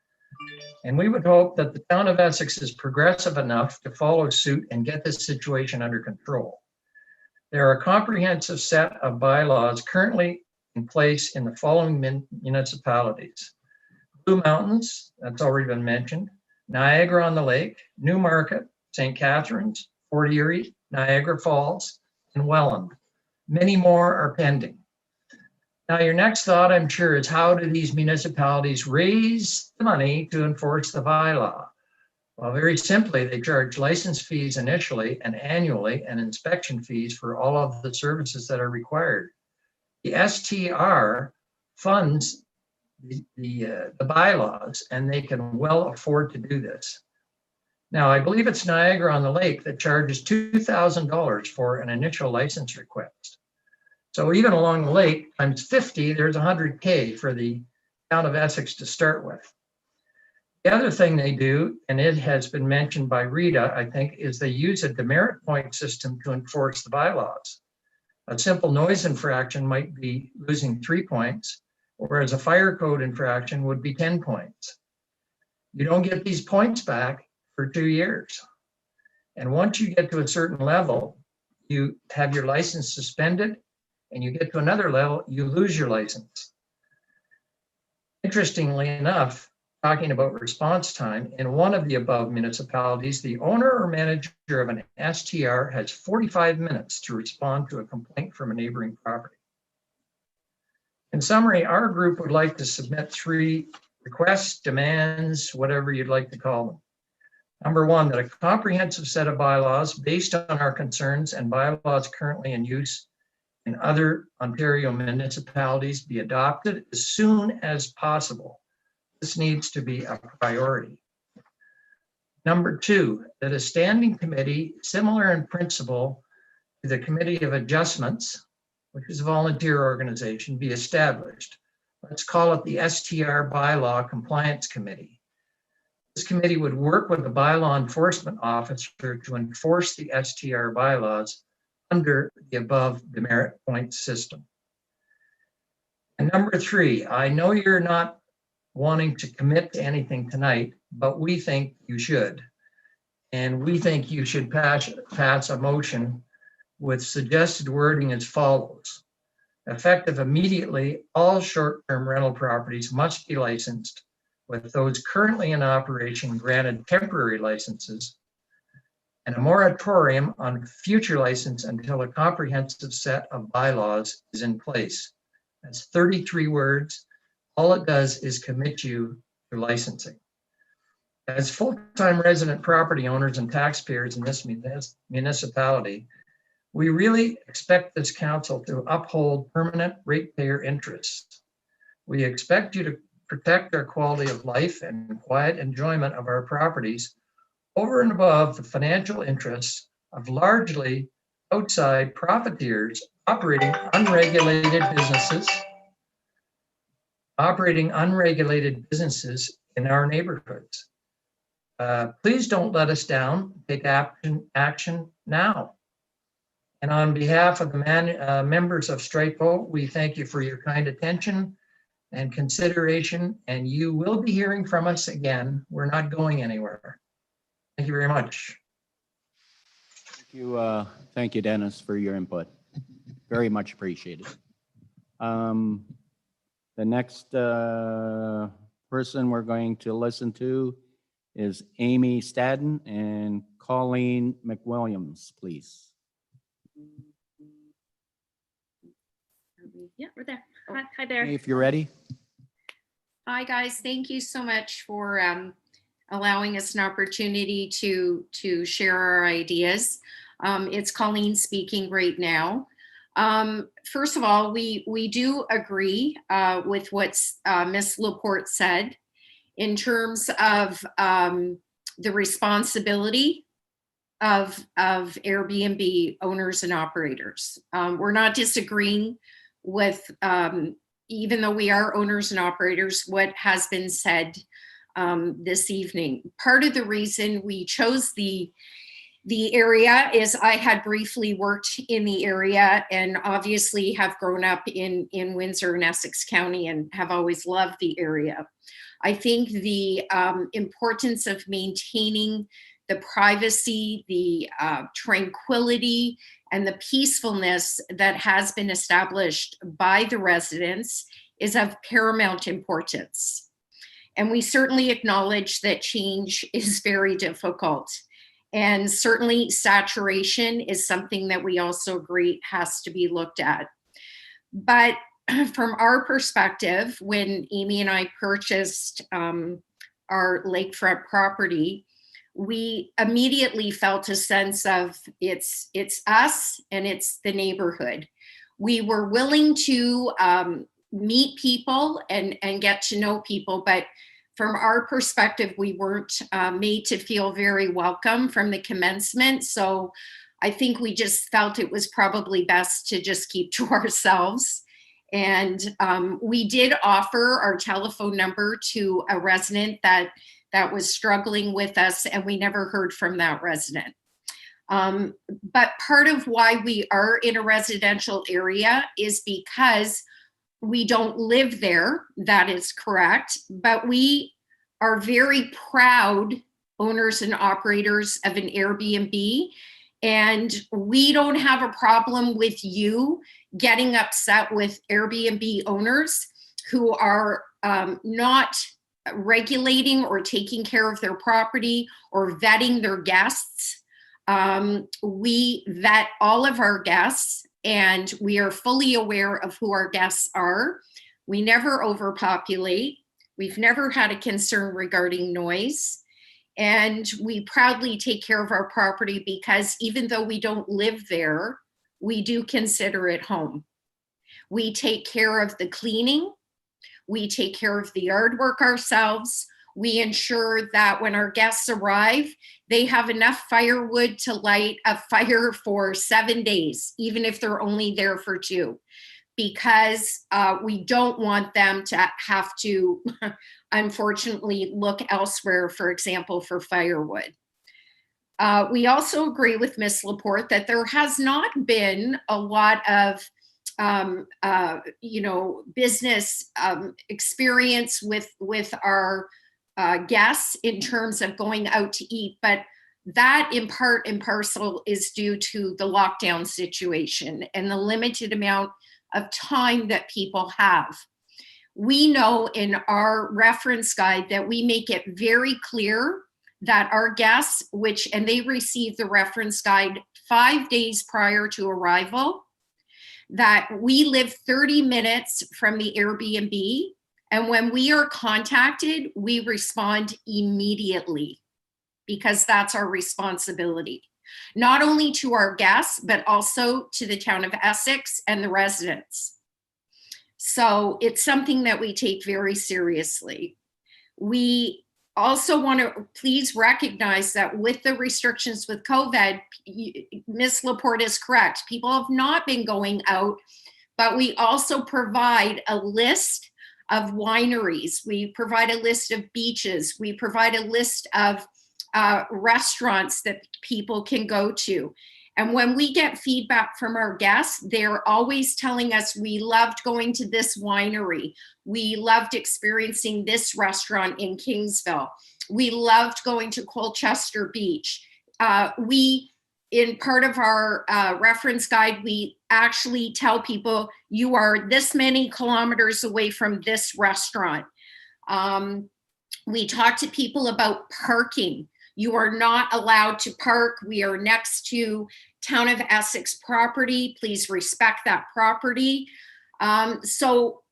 and we would hope that the town of Essex is progressive enough to follow suit and get this situation under control. There are a comprehensive set of bylaws currently in place in the following municipalities: Blue Mountains, that's already been mentioned, Niagara on the Lake, Newmarket, St. Catharines, Fort Erie, Niagara Falls, and Welland. Many more are pending. Now, your next thought, I'm sure, is how do these municipalities raise the money to enforce the bylaw? Well, very simply, they charge license fees initially and annually and inspection fees for all of the services that are required. The STR funds the bylaws, and they can well afford to do this. Now, I believe it's Niagara on the Lake that charges $2,000 for an initial license request. So even along the lake, times 50, there's $100K for the town of Essex to start with. The other thing they do, and it has been mentioned by Rita, I think, is they use a demerit point system to enforce the bylaws. A simple noise infraction might be losing 3 points, whereas a fire code infraction would be 10 points. You don't get these points back for 2 years. And once you get to a certain level, you have your license suspended, and you get to another level, you lose your license. Interestingly enough, talking about response time, in one of the above municipalities, the owner or manager of an STR has 45 minutes to respond to a complaint from a neighboring property. In summary, our group would like to submit 3 requests, demands, whatever you'd like to call them. Number 1, that a comprehensive set of bylaws based on our concerns and bylaws currently in use in other Ontario municipalities be adopted as soon as possible. This needs to be a priority. Number 2, that a standing committee similar in principle to the Committee of Adjustments, which is a volunteer organization, be established. Let's call it the STR Bylaw Compliance Committee. This committee would work with the bylaw enforcement officer to enforce the STR bylaws under the above demerit point system. And number 3, I know you're not wanting to commit to anything tonight, but we think you should. And we think you should pass a motion with suggested wording as follows. Effective immediately, all short-term rental properties must be licensed, with those currently in operation granted temporary licenses, and a moratorium on future license until a comprehensive set of bylaws is in place. That's 33 words. All it does is commit you to licensing. As full-time resident property owners and taxpayers in this municipality, we really expect this council to uphold permanent ratepayer interests. We expect you to protect our quality of life and quiet enjoyment of our properties over and above the financial interests of largely outside profiteers operating unregulated businesses in our neighborhoods. Please don't let us down. Take action now. And on behalf of the members of STRIPO, we thank you for your kind attention and consideration, and you will be hearing from us again. We're not going anywhere. Thank you very much. Thank you, Dennis, for your input. Very much appreciated. The next person we're going to listen to is Amy Stadden and Colleen McWilliams, please. Yeah, we're there. Hi there. If you're ready. Hi, guys. Thank you so much for allowing us an opportunity to share our ideas. It's Colleen speaking right now. First of all, we do agree with what Ms. Laporte said in terms of the responsibility of Airbnb owners and operators. We're not disagreeing with, even though we are owners and operators, what has been said this evening. Part of the reason we chose the area is I had briefly worked in the area and obviously have grown up in Windsor and Essex County and have always loved the area. I think the importance of maintaining the privacy, the tranquility, and the peacefulness that has been established by the residents is of paramount importance. And we certainly acknowledge that change is very difficult. And certainly saturation is something that we also agree has to be looked at. But from our perspective, when Amy and I purchased our lakefront property, we immediately felt a sense of it's us and it's the neighborhood. We were willing to meet people and get to know people, but from our perspective, we weren't made to feel very welcome from the commencement. So I think we just felt it was probably best to just keep to ourselves. And we did offer our telephone number to a resident that was struggling with us, and we never heard from that resident. But part of why we are in a residential area is because we don't live there. That is correct. But we are very proud owners and operators of an Airbnb. And we don't have a problem with you getting upset with Airbnb owners who are not regulating or taking care of their property or vetting their guests. We vet all of our guests, and we are fully aware of who our guests are. We never overpopulate. We've never had a concern regarding noise. And we proudly take care of our property because even though we don't live there, we do consider it home. We take care of the cleaning. We take care of the yard work ourselves. We ensure that when our guests arrive, they have enough firewood to light a fire for 7 days, even if they're only there for 2, because we don't want them to have to, unfortunately, look elsewhere, for example, for firewood. We also agree with Ms. Laporte that there has not been a lot of business experience with our guests in terms of going out to eat, but that in part and parcel is due to the lockdown situation and the limited amount of time that people have. We know in our reference guide that we make it very clear that our guests, and they receive the reference guide 5 days prior to arrival, that we live 30 minutes from the Airbnb. And when we are contacted, we respond immediately because that's our responsibility, not only to our guests, but also to the town of Essex and the residents. So it's something that we take very seriously. We also want to please recognize that with the restrictions with COVID, Ms. Laporte is correct. People have not been going out, but we also provide a list of wineries. We provide a list of beaches. We provide a list of restaurants that people can go to. And when we get feedback from our guests, they're always telling us, we loved going to this winery. We loved experiencing this restaurant in Kingsville. We loved going to Colchester Beach. In part of our reference guide, we actually tell people, you are this many kilometers away from this restaurant. We talk to people about parking. You are not allowed to park. We are next to Town of Essex property. Please respect that property. So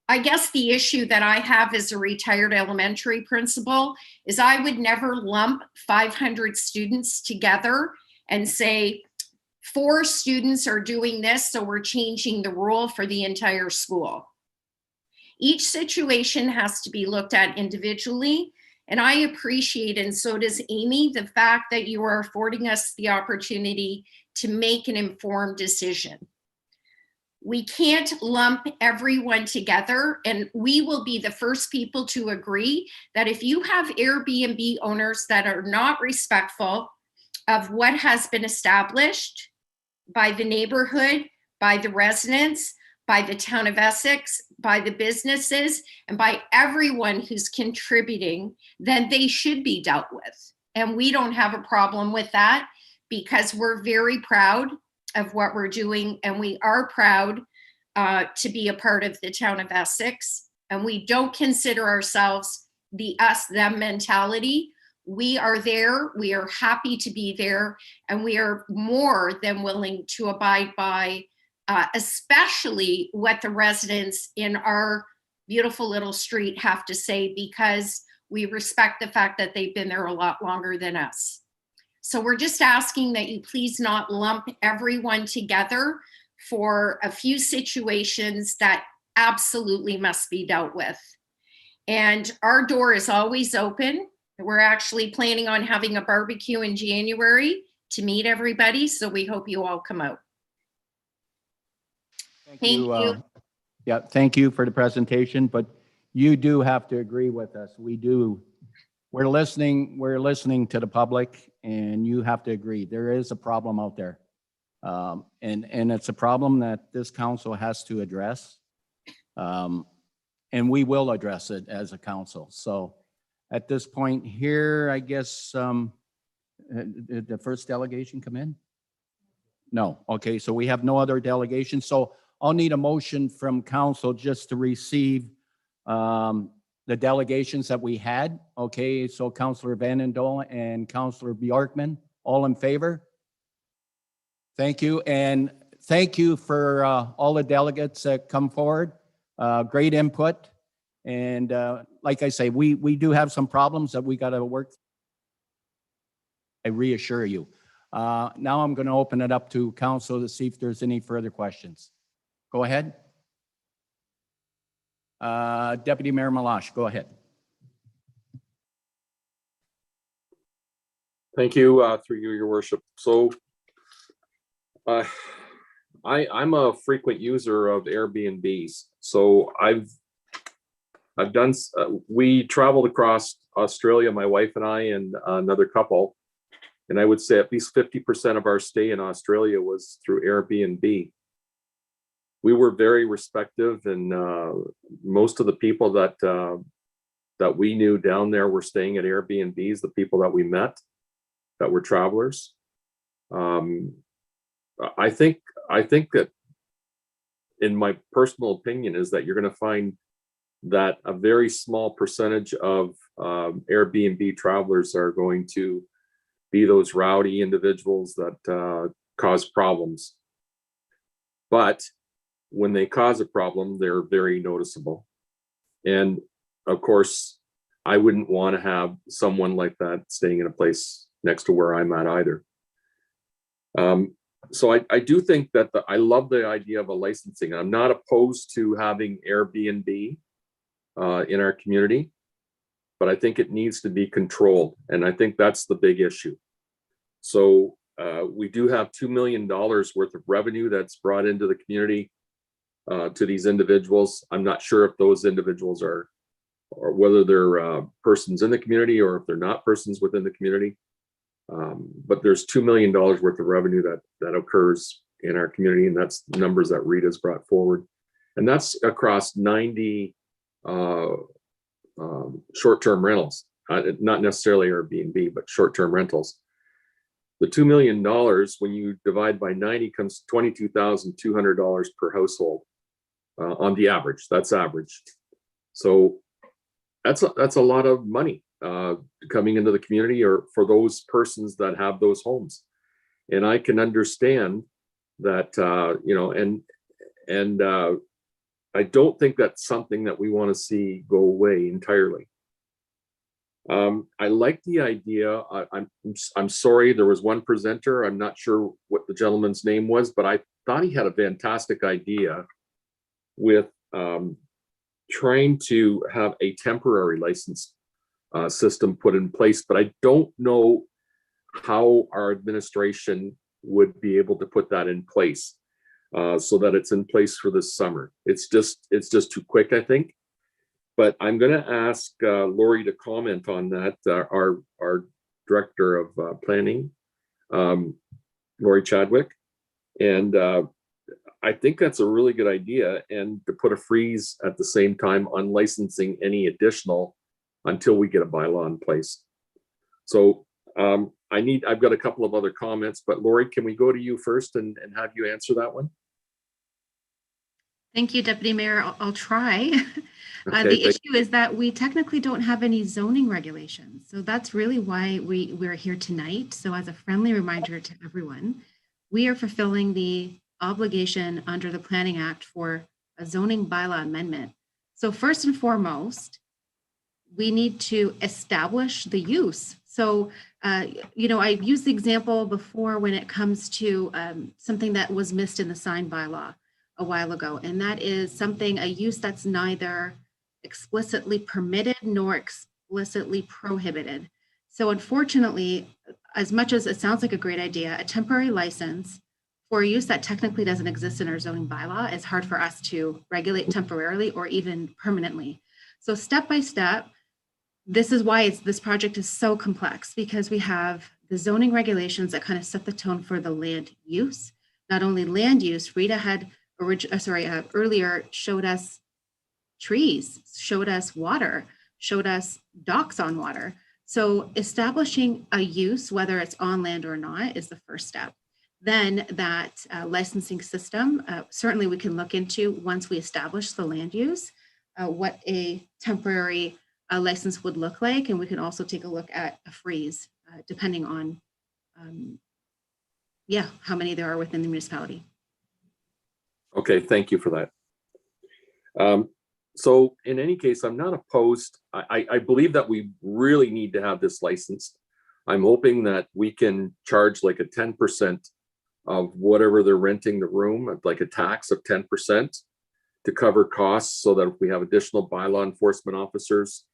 I guess the issue that I have as a retired elementary principal is I would never lump 500 students together and say, 4 students are doing this, so we're changing the rule for the entire school. Each situation has to be looked at individually. And I appreciate, and so does Amy, the fact that you are affording us the opportunity to make an informed decision. We can't lump everyone together, and we will be the first people to agree that if you have Airbnb owners that are not respectful of what has been established by the neighborhood, by the residents, by the town of Essex, by the businesses, and by everyone who's contributing, then they should be dealt with. And we don't have a problem with that because we're very proud of what we're doing, and we are proud to be a part of the town of Essex. And we don't consider ourselves the us-them mentality. We are there, we are happy to be there, and we are more than willing to abide by, especially what the residents in our beautiful little street have to say, because we respect the fact that they've been there a lot longer than us. So we're just asking that you please not lump everyone together for a few situations that absolutely must be dealt with. And our door is always open. We're actually planning on having a barbecue in January to meet everybody, so we hope you all come out. Thank you. Yeah, thank you for the presentation, but you do have to agree with us. We do. We're listening to the public, and you have to agree. There is a problem out there. And it's a problem that this council has to address. And we will address it as a council. So at this point here, I guess, did the first delegation come in? No. Okay, so we have no other delegation. So I'll need a motion from council just to receive the delegations that we had. Okay, so Councillor Vanendole and Councillor Bjorkman, all in favor? Thank you. And thank you for all the delegates that come forward. Great input. And like I say, we do have some problems that we got to work. I reassure you. Now I'm going to open it up to council to see if there's any further questions. Go ahead. Deputy Mayor Malash, go ahead. Thank you, through you, your worship. So I'm a frequent user of Airbnbs. So I've done, we traveled across Australia, my wife and I, and another couple. And I would say at least 50% of our stay in Australia was through Airbnb. We were very respectful, and most of the people that we knew down there were staying at Airbnbs, the people that we met that were travelers. I think that, in my personal opinion, is that you're going to find that a very small percentage of Airbnb travelers are going to be those rowdy individuals that cause problems. But when they cause a problem, they're very noticeable. And of course, I wouldn't want to have someone like that staying in a place next to where I'm at either. So I do think that I love the idea of a licensing. I'm not opposed to having Airbnb in our community, but I think it needs to be controlled. And I think that's the big issue. So we do have $2 million worth of revenue that's brought into the community to these individuals. I'm not sure if those individuals are, or whether they're persons in the community or if they're not persons within the community. But there's $2 million worth of revenue that occurs in our community, and that's the numbers that Rita's brought forward. And that's across 90 short-term rentals, not necessarily Airbnb, but short-term rentals. The $2 million, when you divide by 90, comes $22,200 per household on the average. That's average. So that's a lot of money coming into the community, or for those persons that have those homes. And I can understand that, you know, and I don't think that's something that we want to see go away entirely. I like the idea. I'm sorry, there was one presenter, I'm not sure what the gentleman's name was, but I thought he had a fantastic idea with trying to have a temporary license system put in place, but I don't know how our administration would be able to put that in place so that it's in place for this summer. It's just too quick, I think. But I'm going to ask Lori to comment on that, our director of planning, Lori Chadwick. And I think that's a really good idea, and to put a freeze at the same time on licensing any additional until we get a bylaw in place. So I've got a couple of other comments, but Lori, can we go to you first and have you answer that one? Thank you, Deputy Mayor. I'll try. Okay, The thank- issue is that we technically don't have any zoning regulations. So that's really why we're here tonight. So as a friendly reminder to everyone, we are fulfilling the obligation under the Planning Act for a zoning bylaw amendment. So first and foremost, we need to establish the use. So, I've used the example before when it comes to something that was missed in the sign bylaw a while ago, and that is a use that's neither explicitly permitted nor explicitly prohibited. So unfortunately, as much as it sounds like a great idea, a temporary license for a use that technically doesn't exist in our zoning bylaw is hard for us to regulate temporarily or even permanently. So step by step, this is why this project is so complex, because we have the zoning regulations that kind of set the tone for the land use. Not only land use, Rita had earlier showed us trees, showed us water, showed us docks on water. So establishing a use, whether it's on land or not, is the first step. Then that licensing system, certainly we can look into once we establish the land use, what a temporary license would look like. And we can also take a look at a freeze, depending on, how many there are within the municipality. Okay, thank you for that. So in any case, I'm not opposed. I believe that we really need to have this licensed. I'm hoping that we can charge like a 10% of whatever they're renting the room, like a tax of 10% to cover costs, so that if we have additional bylaw enforcement officers,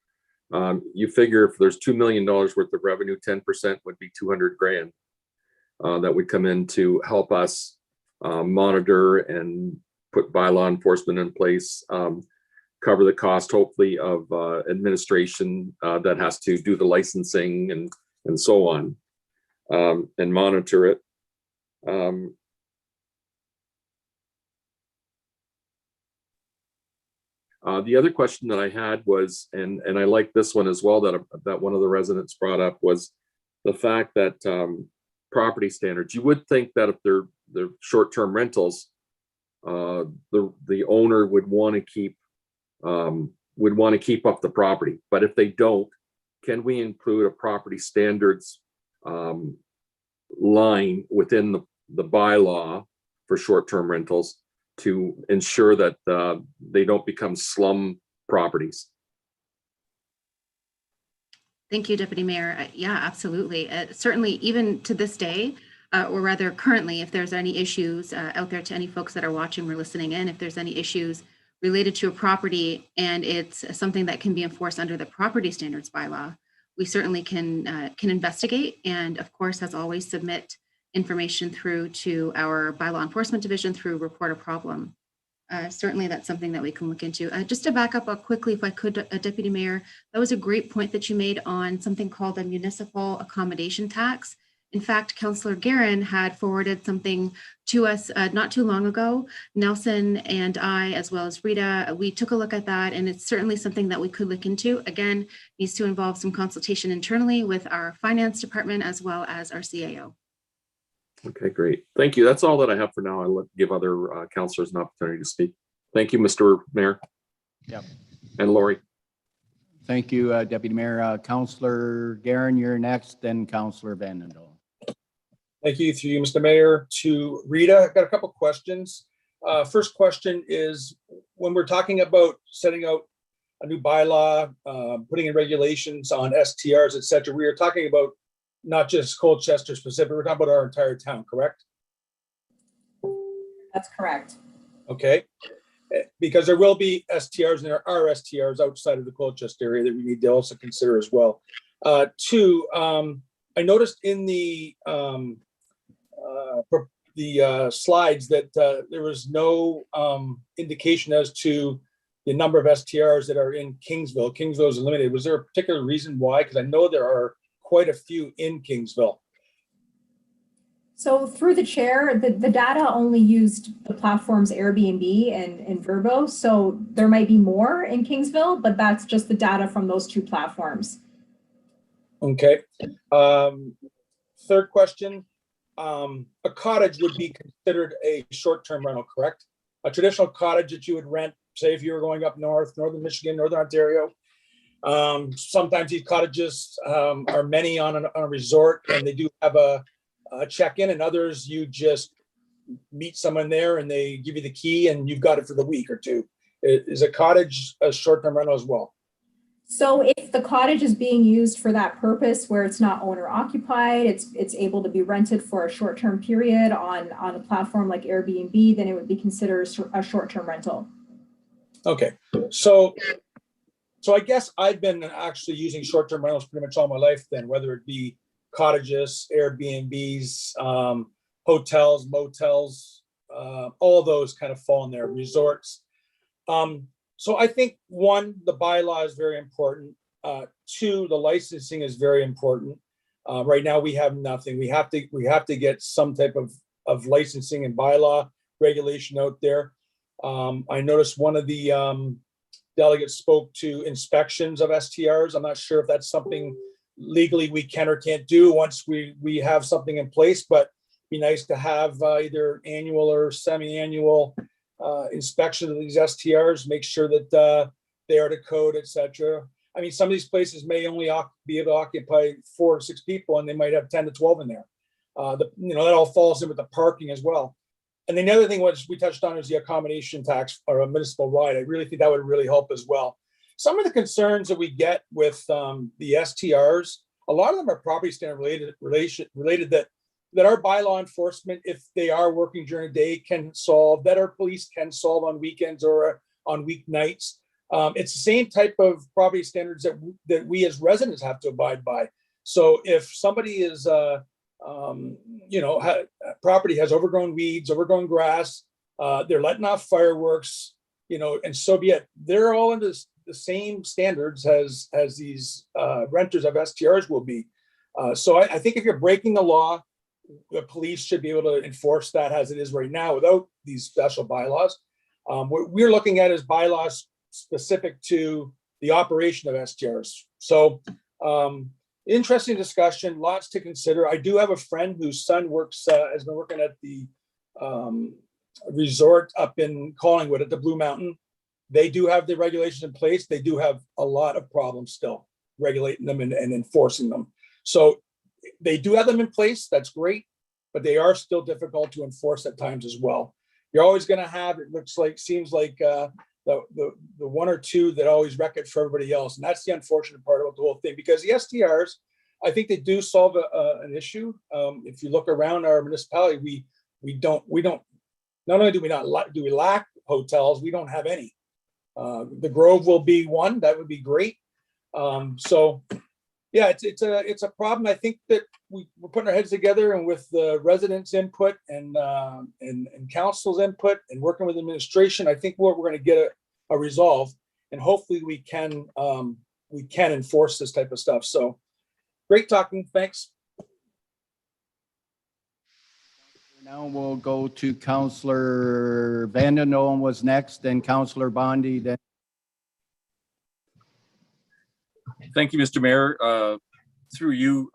you figure if there's $2 million worth of revenue, 10% would be 200 grand that would come in to help us monitor and put bylaw enforcement in place, cover the cost, hopefully, of administration that has to do the licensing and so on, and monitor it. The other question that I had was, and I like this one as well, that one of the residents brought up, was the fact that property standards. You would think that if they're short-term rentals, the owner would want to keep up the property. But if they don't, can we include a property standards line within the bylaw for short-term rentals to ensure that they don't become slum properties? Thank you, Deputy Mayor. Yeah, absolutely. Certainly, even to this day, or rather currently, if there's any issues out there to any folks that are watching or listening in, if there's any issues related to a property and it's something that can be enforced under the property standards bylaw, we certainly can investigate, and of course, as always, submit information through to our bylaw enforcement division through report a problem. Certainly that's something that we can look into. Just to back up quickly, if I could, Deputy Mayor, that was a great point that you made on something called the Municipal Accommodation Tax. In fact, Councillor Guerin had forwarded something to us not too long ago. Nelson and I, as well as Rita, we took a look at that, and it's certainly something that we could look into. Again, needs to involve some consultation internally with our finance department as well as our CAO. Okay, great. Thank you. That's all that I have for now. I'll give other councilors an opportunity to speak. Thank you, Mr. Mayor. Yep. And Lori. Thank you, Deputy Mayor. Councillor Guerin, you're next, then Councillor Vandendal. Thank you, through you, Mr. Mayor. To Rita, I've got a couple questions. First question is, when we're talking about setting out a new bylaw, putting in regulations on STRs, et cetera, we are talking about not just Colchester specific, we're talking about our entire town, correct? That's correct. Okay. Because there will be STRs and there are STRs outside of the Colchester area that we need to also consider as well. Two, I noticed in the slides that there was no indication as to the number of STRs that are in Kingsville. Kingsville is limited. Was there a particular reason why? Because I know there are quite a few in Kingsville. So through the chair, the data only used the platforms Airbnb and Verbo. So there might be more in Kingsville, but that's just the data from those two platforms. Okay. Third question, a cottage would be considered a short-term rental, correct? a traditional cottage that you would rent, say if you were going up north, northern Michigan, northern Ontario. Sometimes these cottages are many on a resort, and they do have a check-in, and others you just meet someone there and they give you the key and you've got it for the week or two. Is a cottage a short-term rental as well? So if the cottage is being used for that purpose, where it's not owner occupied, it's able to be rented for a short-term period on a platform like Airbnb, then it would be considered a short-term rental. Okay, so I guess I've been actually using short-term rentals pretty much all my life then, whether it be cottages, Airbnbs, hotels, motels, all those kind of fall in there, resorts. So I think one, the bylaw is very important. Two, the licensing is very important. Right now we have nothing. We have to get some type of licensing and bylaw regulation out there. I noticed one of the delegates spoke to inspections of STRs. I'm not sure if that's something legally we can or can't do once we have something in place, but be nice to have either annual or semi-annual inspection of these STRs, make sure that they are to code, etc. I mean, some of these places may only be able to occupy 4 to 6 people, and they might have 10 to 12 in there. That all falls in with the parking as well. And then the other thing was we touched on is the accommodation tax or a municipal ride. I really think that would really help as well. Some of the concerns that we get with the STRs, a lot of them are property standard related that our bylaw enforcement, if they are working during the day, can solve, that our police can solve on weekends or on weeknights. It's the same type of property standards that we as residents have to abide by. So if somebody is, property has overgrown weeds, overgrown grass, they're letting off fireworks, and so be it. They're all under the same standards as these renters of STRs will be. So I think if you're breaking the law, the police should be able to enforce that as it is right now without these special bylaws. What we're looking at is bylaws specific to the operation of STRs. So interesting discussion, lots to consider. I do have a friend whose son has been working at the resort up in Collingwood at the Blue Mountain. They do have the regulations in place. They do have a lot of problems still regulating them and enforcing them. So they do have them in place. That's great, but they are still difficult to enforce at times as well. You're always going to have, seems like the one or two that always wreck it for everybody else. And that's the unfortunate part about the whole thing, because the STRs, I think they do solve an issue. If you look around our municipality, we don't, not only do we lack hotels, we don't have any. The Grove will be one, that would be great. So yeah, it's a problem. I think that we're putting our heads together, and with the residents' input and council's input and working with administration, I think we're going to get a resolve, and hopefully we can enforce this type of stuff. So great talking. Thanks. Now we'll go to Councillor Vanden Noen was next, then Councillor Bondi, then. Thank you, Mr. Mayor. Through you,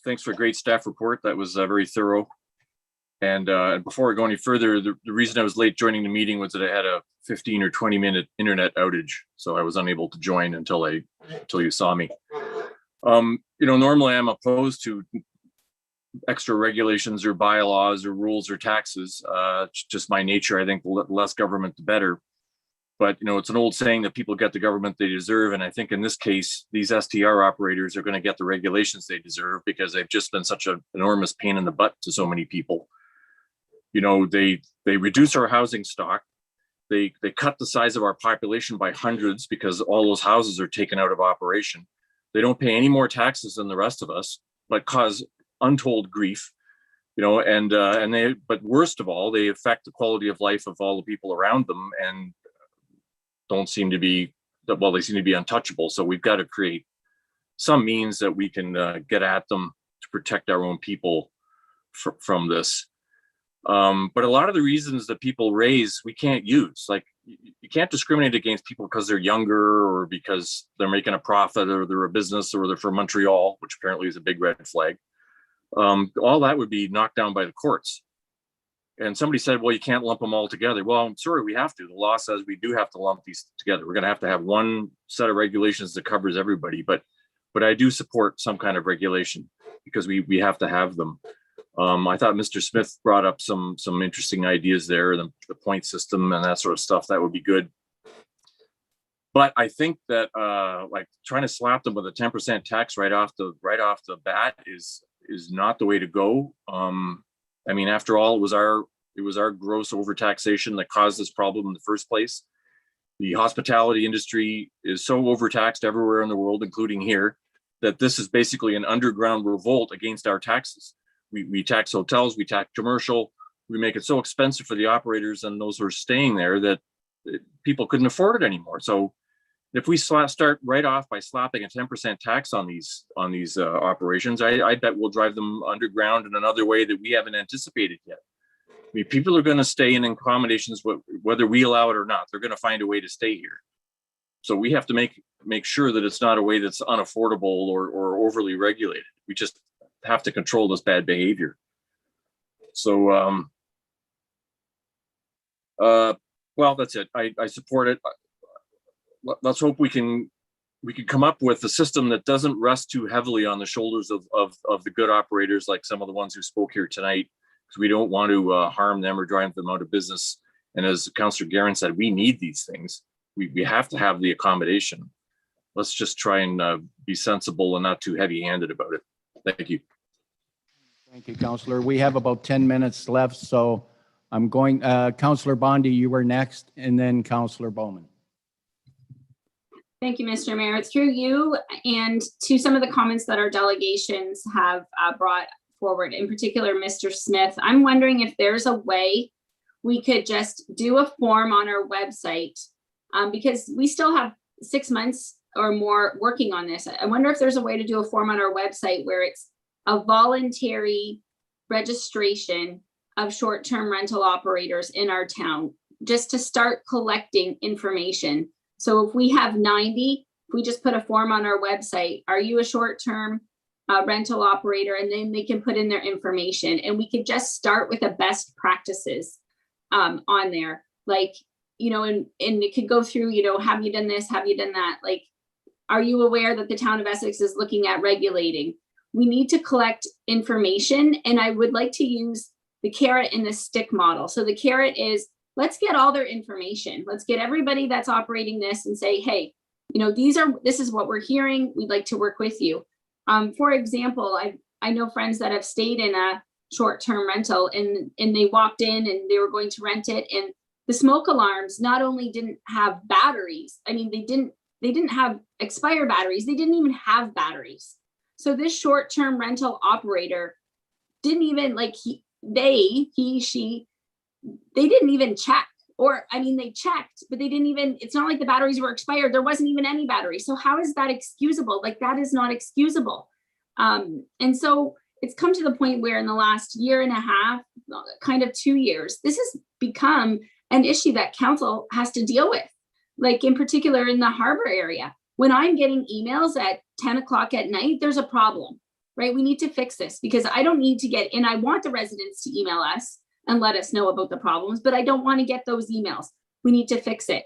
thanks for a great staff report. That was very thorough. And before I go any further, the reason I was late joining the meeting was that I had a 15 or 20-minute internet outage, so I was unable to join until you saw me. Normally I'm opposed to extra regulations or bylaws or rules or taxes. It's just my nature. I think the less government, the better. But, it's an old saying that people get the government they deserve. And I think in this case, these STR operators are going to get the regulations they deserve, because they've just been such an enormous pain in the butt to so many people. They reduce our housing stock. They cut the size of our population by hundreds because all those houses are taken out of operation. They don't pay any more taxes than the rest of us, but cause untold grief. But worst of all, they affect the quality of life of all the people around them, and they seem to be untouchable. So we've got to create some means that we can get at them to protect our own people from this. But a lot of the reasons that people raise, we can't use. Like, you can't discriminate against people because they're younger, or because they're making a profit, or they're a business, or they're from Montreal, which apparently is a big red flag. All that would be knocked down by the courts. And somebody said, well, you can't lump them all together. Well, I'm sorry, we have to. The law says we do have to lump these together. We're going to have one set of regulations that covers everybody. But I do support some kind of regulation because we have to have them. I thought Mr. Smith brought up some interesting ideas there, the point system and that sort of stuff. That would be good. But I think that like trying to slap them with a 10% tax right off the bat is not the way to go. I mean, after all, it was our gross overtaxation that caused this problem in the first place. The hospitality industry is so overtaxed everywhere in the world, including here, that this is basically an underground revolt against our taxes. We tax hotels, we tax commercial, we make it so expensive for the operators and those who are staying there that people couldn't afford it anymore. So if we start right off by slapping a 10% tax on these operations, I bet we'll drive them underground in another way that we haven't anticipated yet. I mean, people are going to stay in accommodations whether we allow it or not. They're going to find a way to stay here. So we have to make sure that it's not a way that's unaffordable or overly regulated. We just have to control this bad behavior. So, well, that's it. I support it. Let's hope we can come up with a system that doesn't rest too heavily on the shoulders of the good operators, like some of the ones who spoke here tonight, because we don't want to harm them or drive them out of business. And as Councillor Guerin said, we need these things. We have to have the accommodation. Let's just try and be sensible and not too heavy-handed about it. Thank you. Thank you, Councillor. We have about 10 minutes left, so I'm going, Councillor Bondi, you were next, and then Councillor Bowman. Thank you, Mr. Mayor. It's through you and to some of the comments that our delegations have brought forward, in particular, Mr. Smith. I'm wondering if there's a way we could just do a form on our website because we still have 6 months or more working on this. I wonder if there's a way to do a form on our website where it's a voluntary registration of short-term rental operators in our town, just to start collecting information. So if we have 90, if we just put a form on our website, are you a short-term rental operator? And then they can put in their information, and we could just start with the best practices on there. Like, you know, and it could go through, you know, have you done this? Have you done that? Like, are you aware that the town of Essex is looking at regulating? We need to collect information, and I would like to use the carrot and the stick model. So the carrot is, let's get all their information. Let's get everybody that's operating this and say, hey, you know, this is what we're hearing. We'd like to work with you. For example, I know friends that have stayed in a short-term rental and they walked in and they were going to rent it, and the smoke alarms not only didn't have batteries, I mean, they didn't have expired batteries. They didn't even have batteries. So this short-term rental operator didn't even she, they didn't even check, or I mean, they checked, but they didn't even, it's not like the batteries were expired. There wasn't even any battery. So how is that excusable? Like, that is not excusable. And so it's come to the point where in the last year and a half, kind of 2 years, this has become an issue that council has to deal with. Like in particular in the harbor area, when I'm getting emails at 10 o'clock at night, there's a problem, right? We need to fix this because I don't need to get, and I want the residents to email us and let us know about the problems, but I don't want to get those emails. We need to fix it.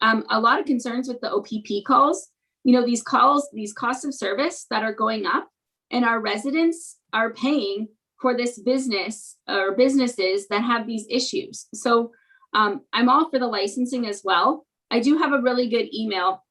A lot of concerns with the OPP calls, you know, these calls, these costs of service that are going up, and our residents are paying for this business or businesses that have these issues. So I'm all for the licensing as well. I do have a really good email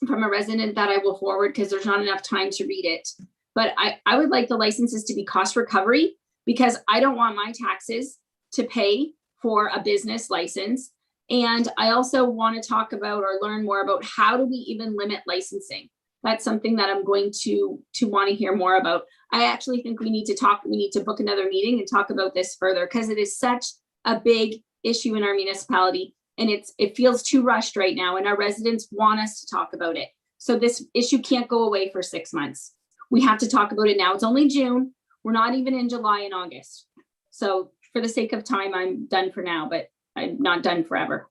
from a resident that I will forward because there's not enough time to read it. But I would like the licenses to be cost recovery because I don't want my taxes to pay for a business license. And I also want to talk about or learn more about how do we even limit licensing. That's something that I'm going to want to hear more about. I actually think we need to book another meeting and talk about this further because it is such a big issue in our municipality. And it feels too rushed right now, and our residents want us to talk about it. So this issue can't go away for 6 months. We have to talk about it now. It's only June. We're not even in July and August. So for the sake of time, I'm done for now, but I'm not done forever.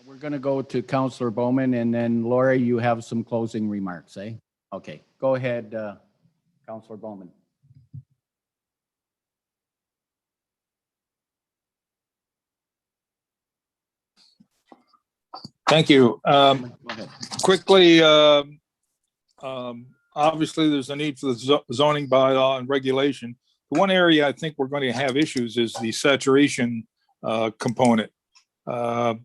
We're going to go to Councillor Bowman, and then Laura, you have some closing remarks, eh? Okay, go ahead, Councillor Bowman. Thank you. Go ahead. Quickly, obviously, there's a need for the zoning bylaw and regulation. The one area I think we're going to have issues is the saturation component. How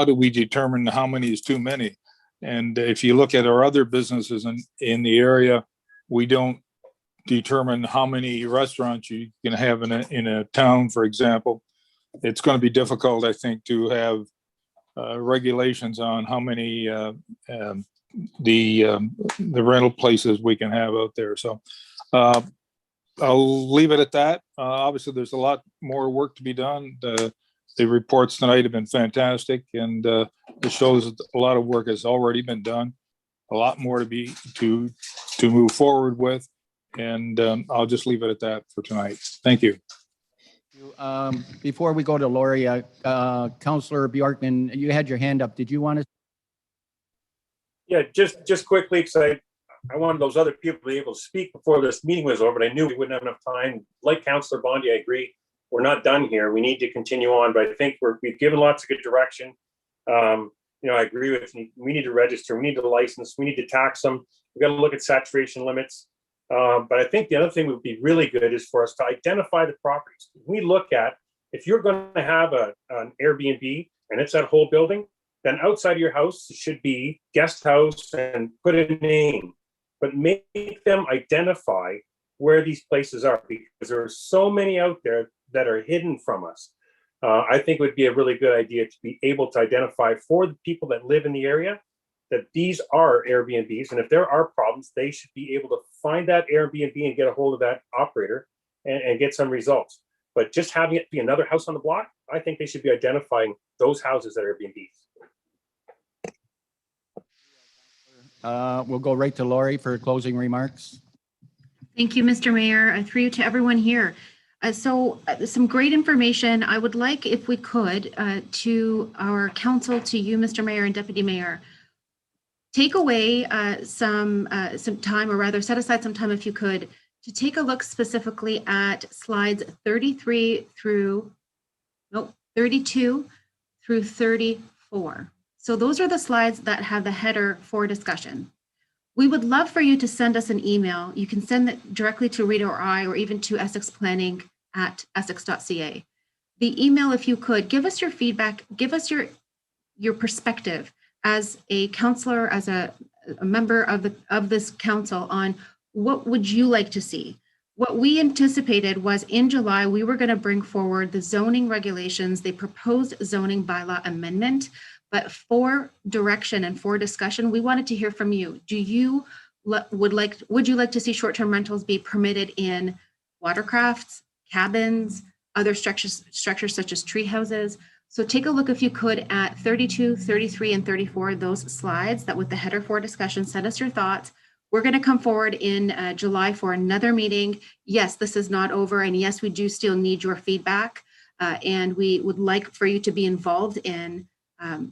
do we determine how many is too many? And if you look at our other businesses in the area, we don't determine how many restaurants you can have in a town, for example. It's going to be difficult, I think, to have regulations on how many the rental places we can have out there. So I'll leave it at that. Obviously, there's a lot more work to be done. The reports tonight have been fantastic, and it shows that a lot of work has already been done. A lot more to move forward with, and I'll just leave it at that for tonight. Thank you. Before we go to Lori, Councillor Bjorkman, you had your hand up. Did you want to? Yeah, just quickly, because I wanted those other people to be able to speak before this meeting was over, but I knew we wouldn't have enough time. Like Councillor Bondi, I agree. We're not done here. We need to continue on, but I think we've given lots of good direction. I agree with you. We need to register. We need to license. We need to tax them. We got to look at saturation limits. But I think the other thing would be really good is for us to identify the properties. We look at, if you're going to have an Airbnb and it's that whole building, then outside of your house should be guest house and put a name, but make them identify where these places are, because there are so many out there that are hidden from us. I think it would be a really good idea to be able to identify for the people that live in the area that these are Airbnbs. And if there are problems, they should be able to find that Airbnb and get a hold of that operator and get some results. But just having it be another house on the block, I think they should be identifying those houses that are Airbnbs. We'll go right to Lori for closing remarks. Thank you, Mr. Mayor, through you to everyone here. Some great information. I would like, if we could, to our council, to you, Mr. Mayor and Deputy Mayor, take away some time, or rather set aside some time, if you could, to take a look specifically at slides 32 through 34. So those are the slides that have the header for discussion. We would love for you to send us an email. You can send it directly to Rita or I, or even to essexplanning@essex.ca. The email, if you could, give us your feedback, give us your perspective as a councillor, as a member of this council, on what would you like to see. What we anticipated was in July, we were going to bring forward the zoning regulations, the proposed zoning bylaw amendment. But for direction and for discussion, we wanted to hear from you. Would you like to see short-term rentals be permitted in watercrafts, cabins, other structures such as tree houses? So take a look, if you could, at 32, 33, and 34, those slides that with the header for discussion. Send us your thoughts. We're going to come forward in July for another meeting. Yes, this is not over, and yes, we do still need your feedback, and we would like for you to be involved in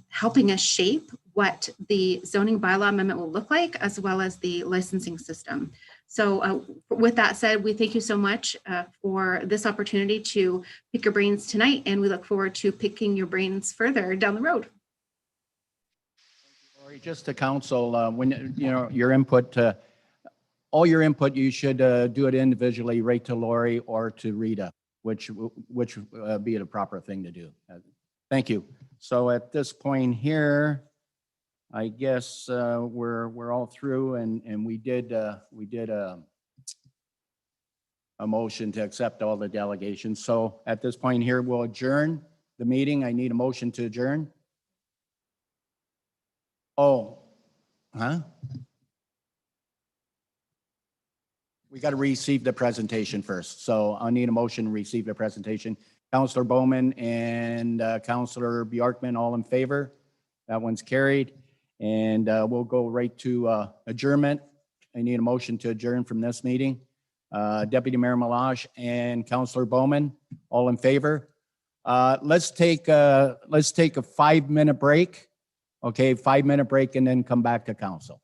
helping us shape what the zoning bylaw amendment will look like, as well as the licensing system. So with that said, we thank you so much for this opportunity to pick your brains tonight, and we look forward to picking your brains further down the road. Lori, just to council, when your input, all your input, you should do it individually, right to Lori or to Rita, which would be the proper thing to do. Thank you. So at this point here, I guess we're all through, and we did a motion to accept all the delegations. So at this point here, we'll adjourn the meeting. I need a motion to adjourn. Oh, huh? We got to receive the presentation first. So I need a motion to receive the presentation. Councillor Bowman and Councillor Bjorkman, all in favor? That one's carried. And we'll go right to adjournment. I need a motion to adjourn from this meeting. Deputy Mayor Malage and Councillor Bowman, all in favor? Let's take a 5-minute break. Okay, 5-minute break, and then come back to council.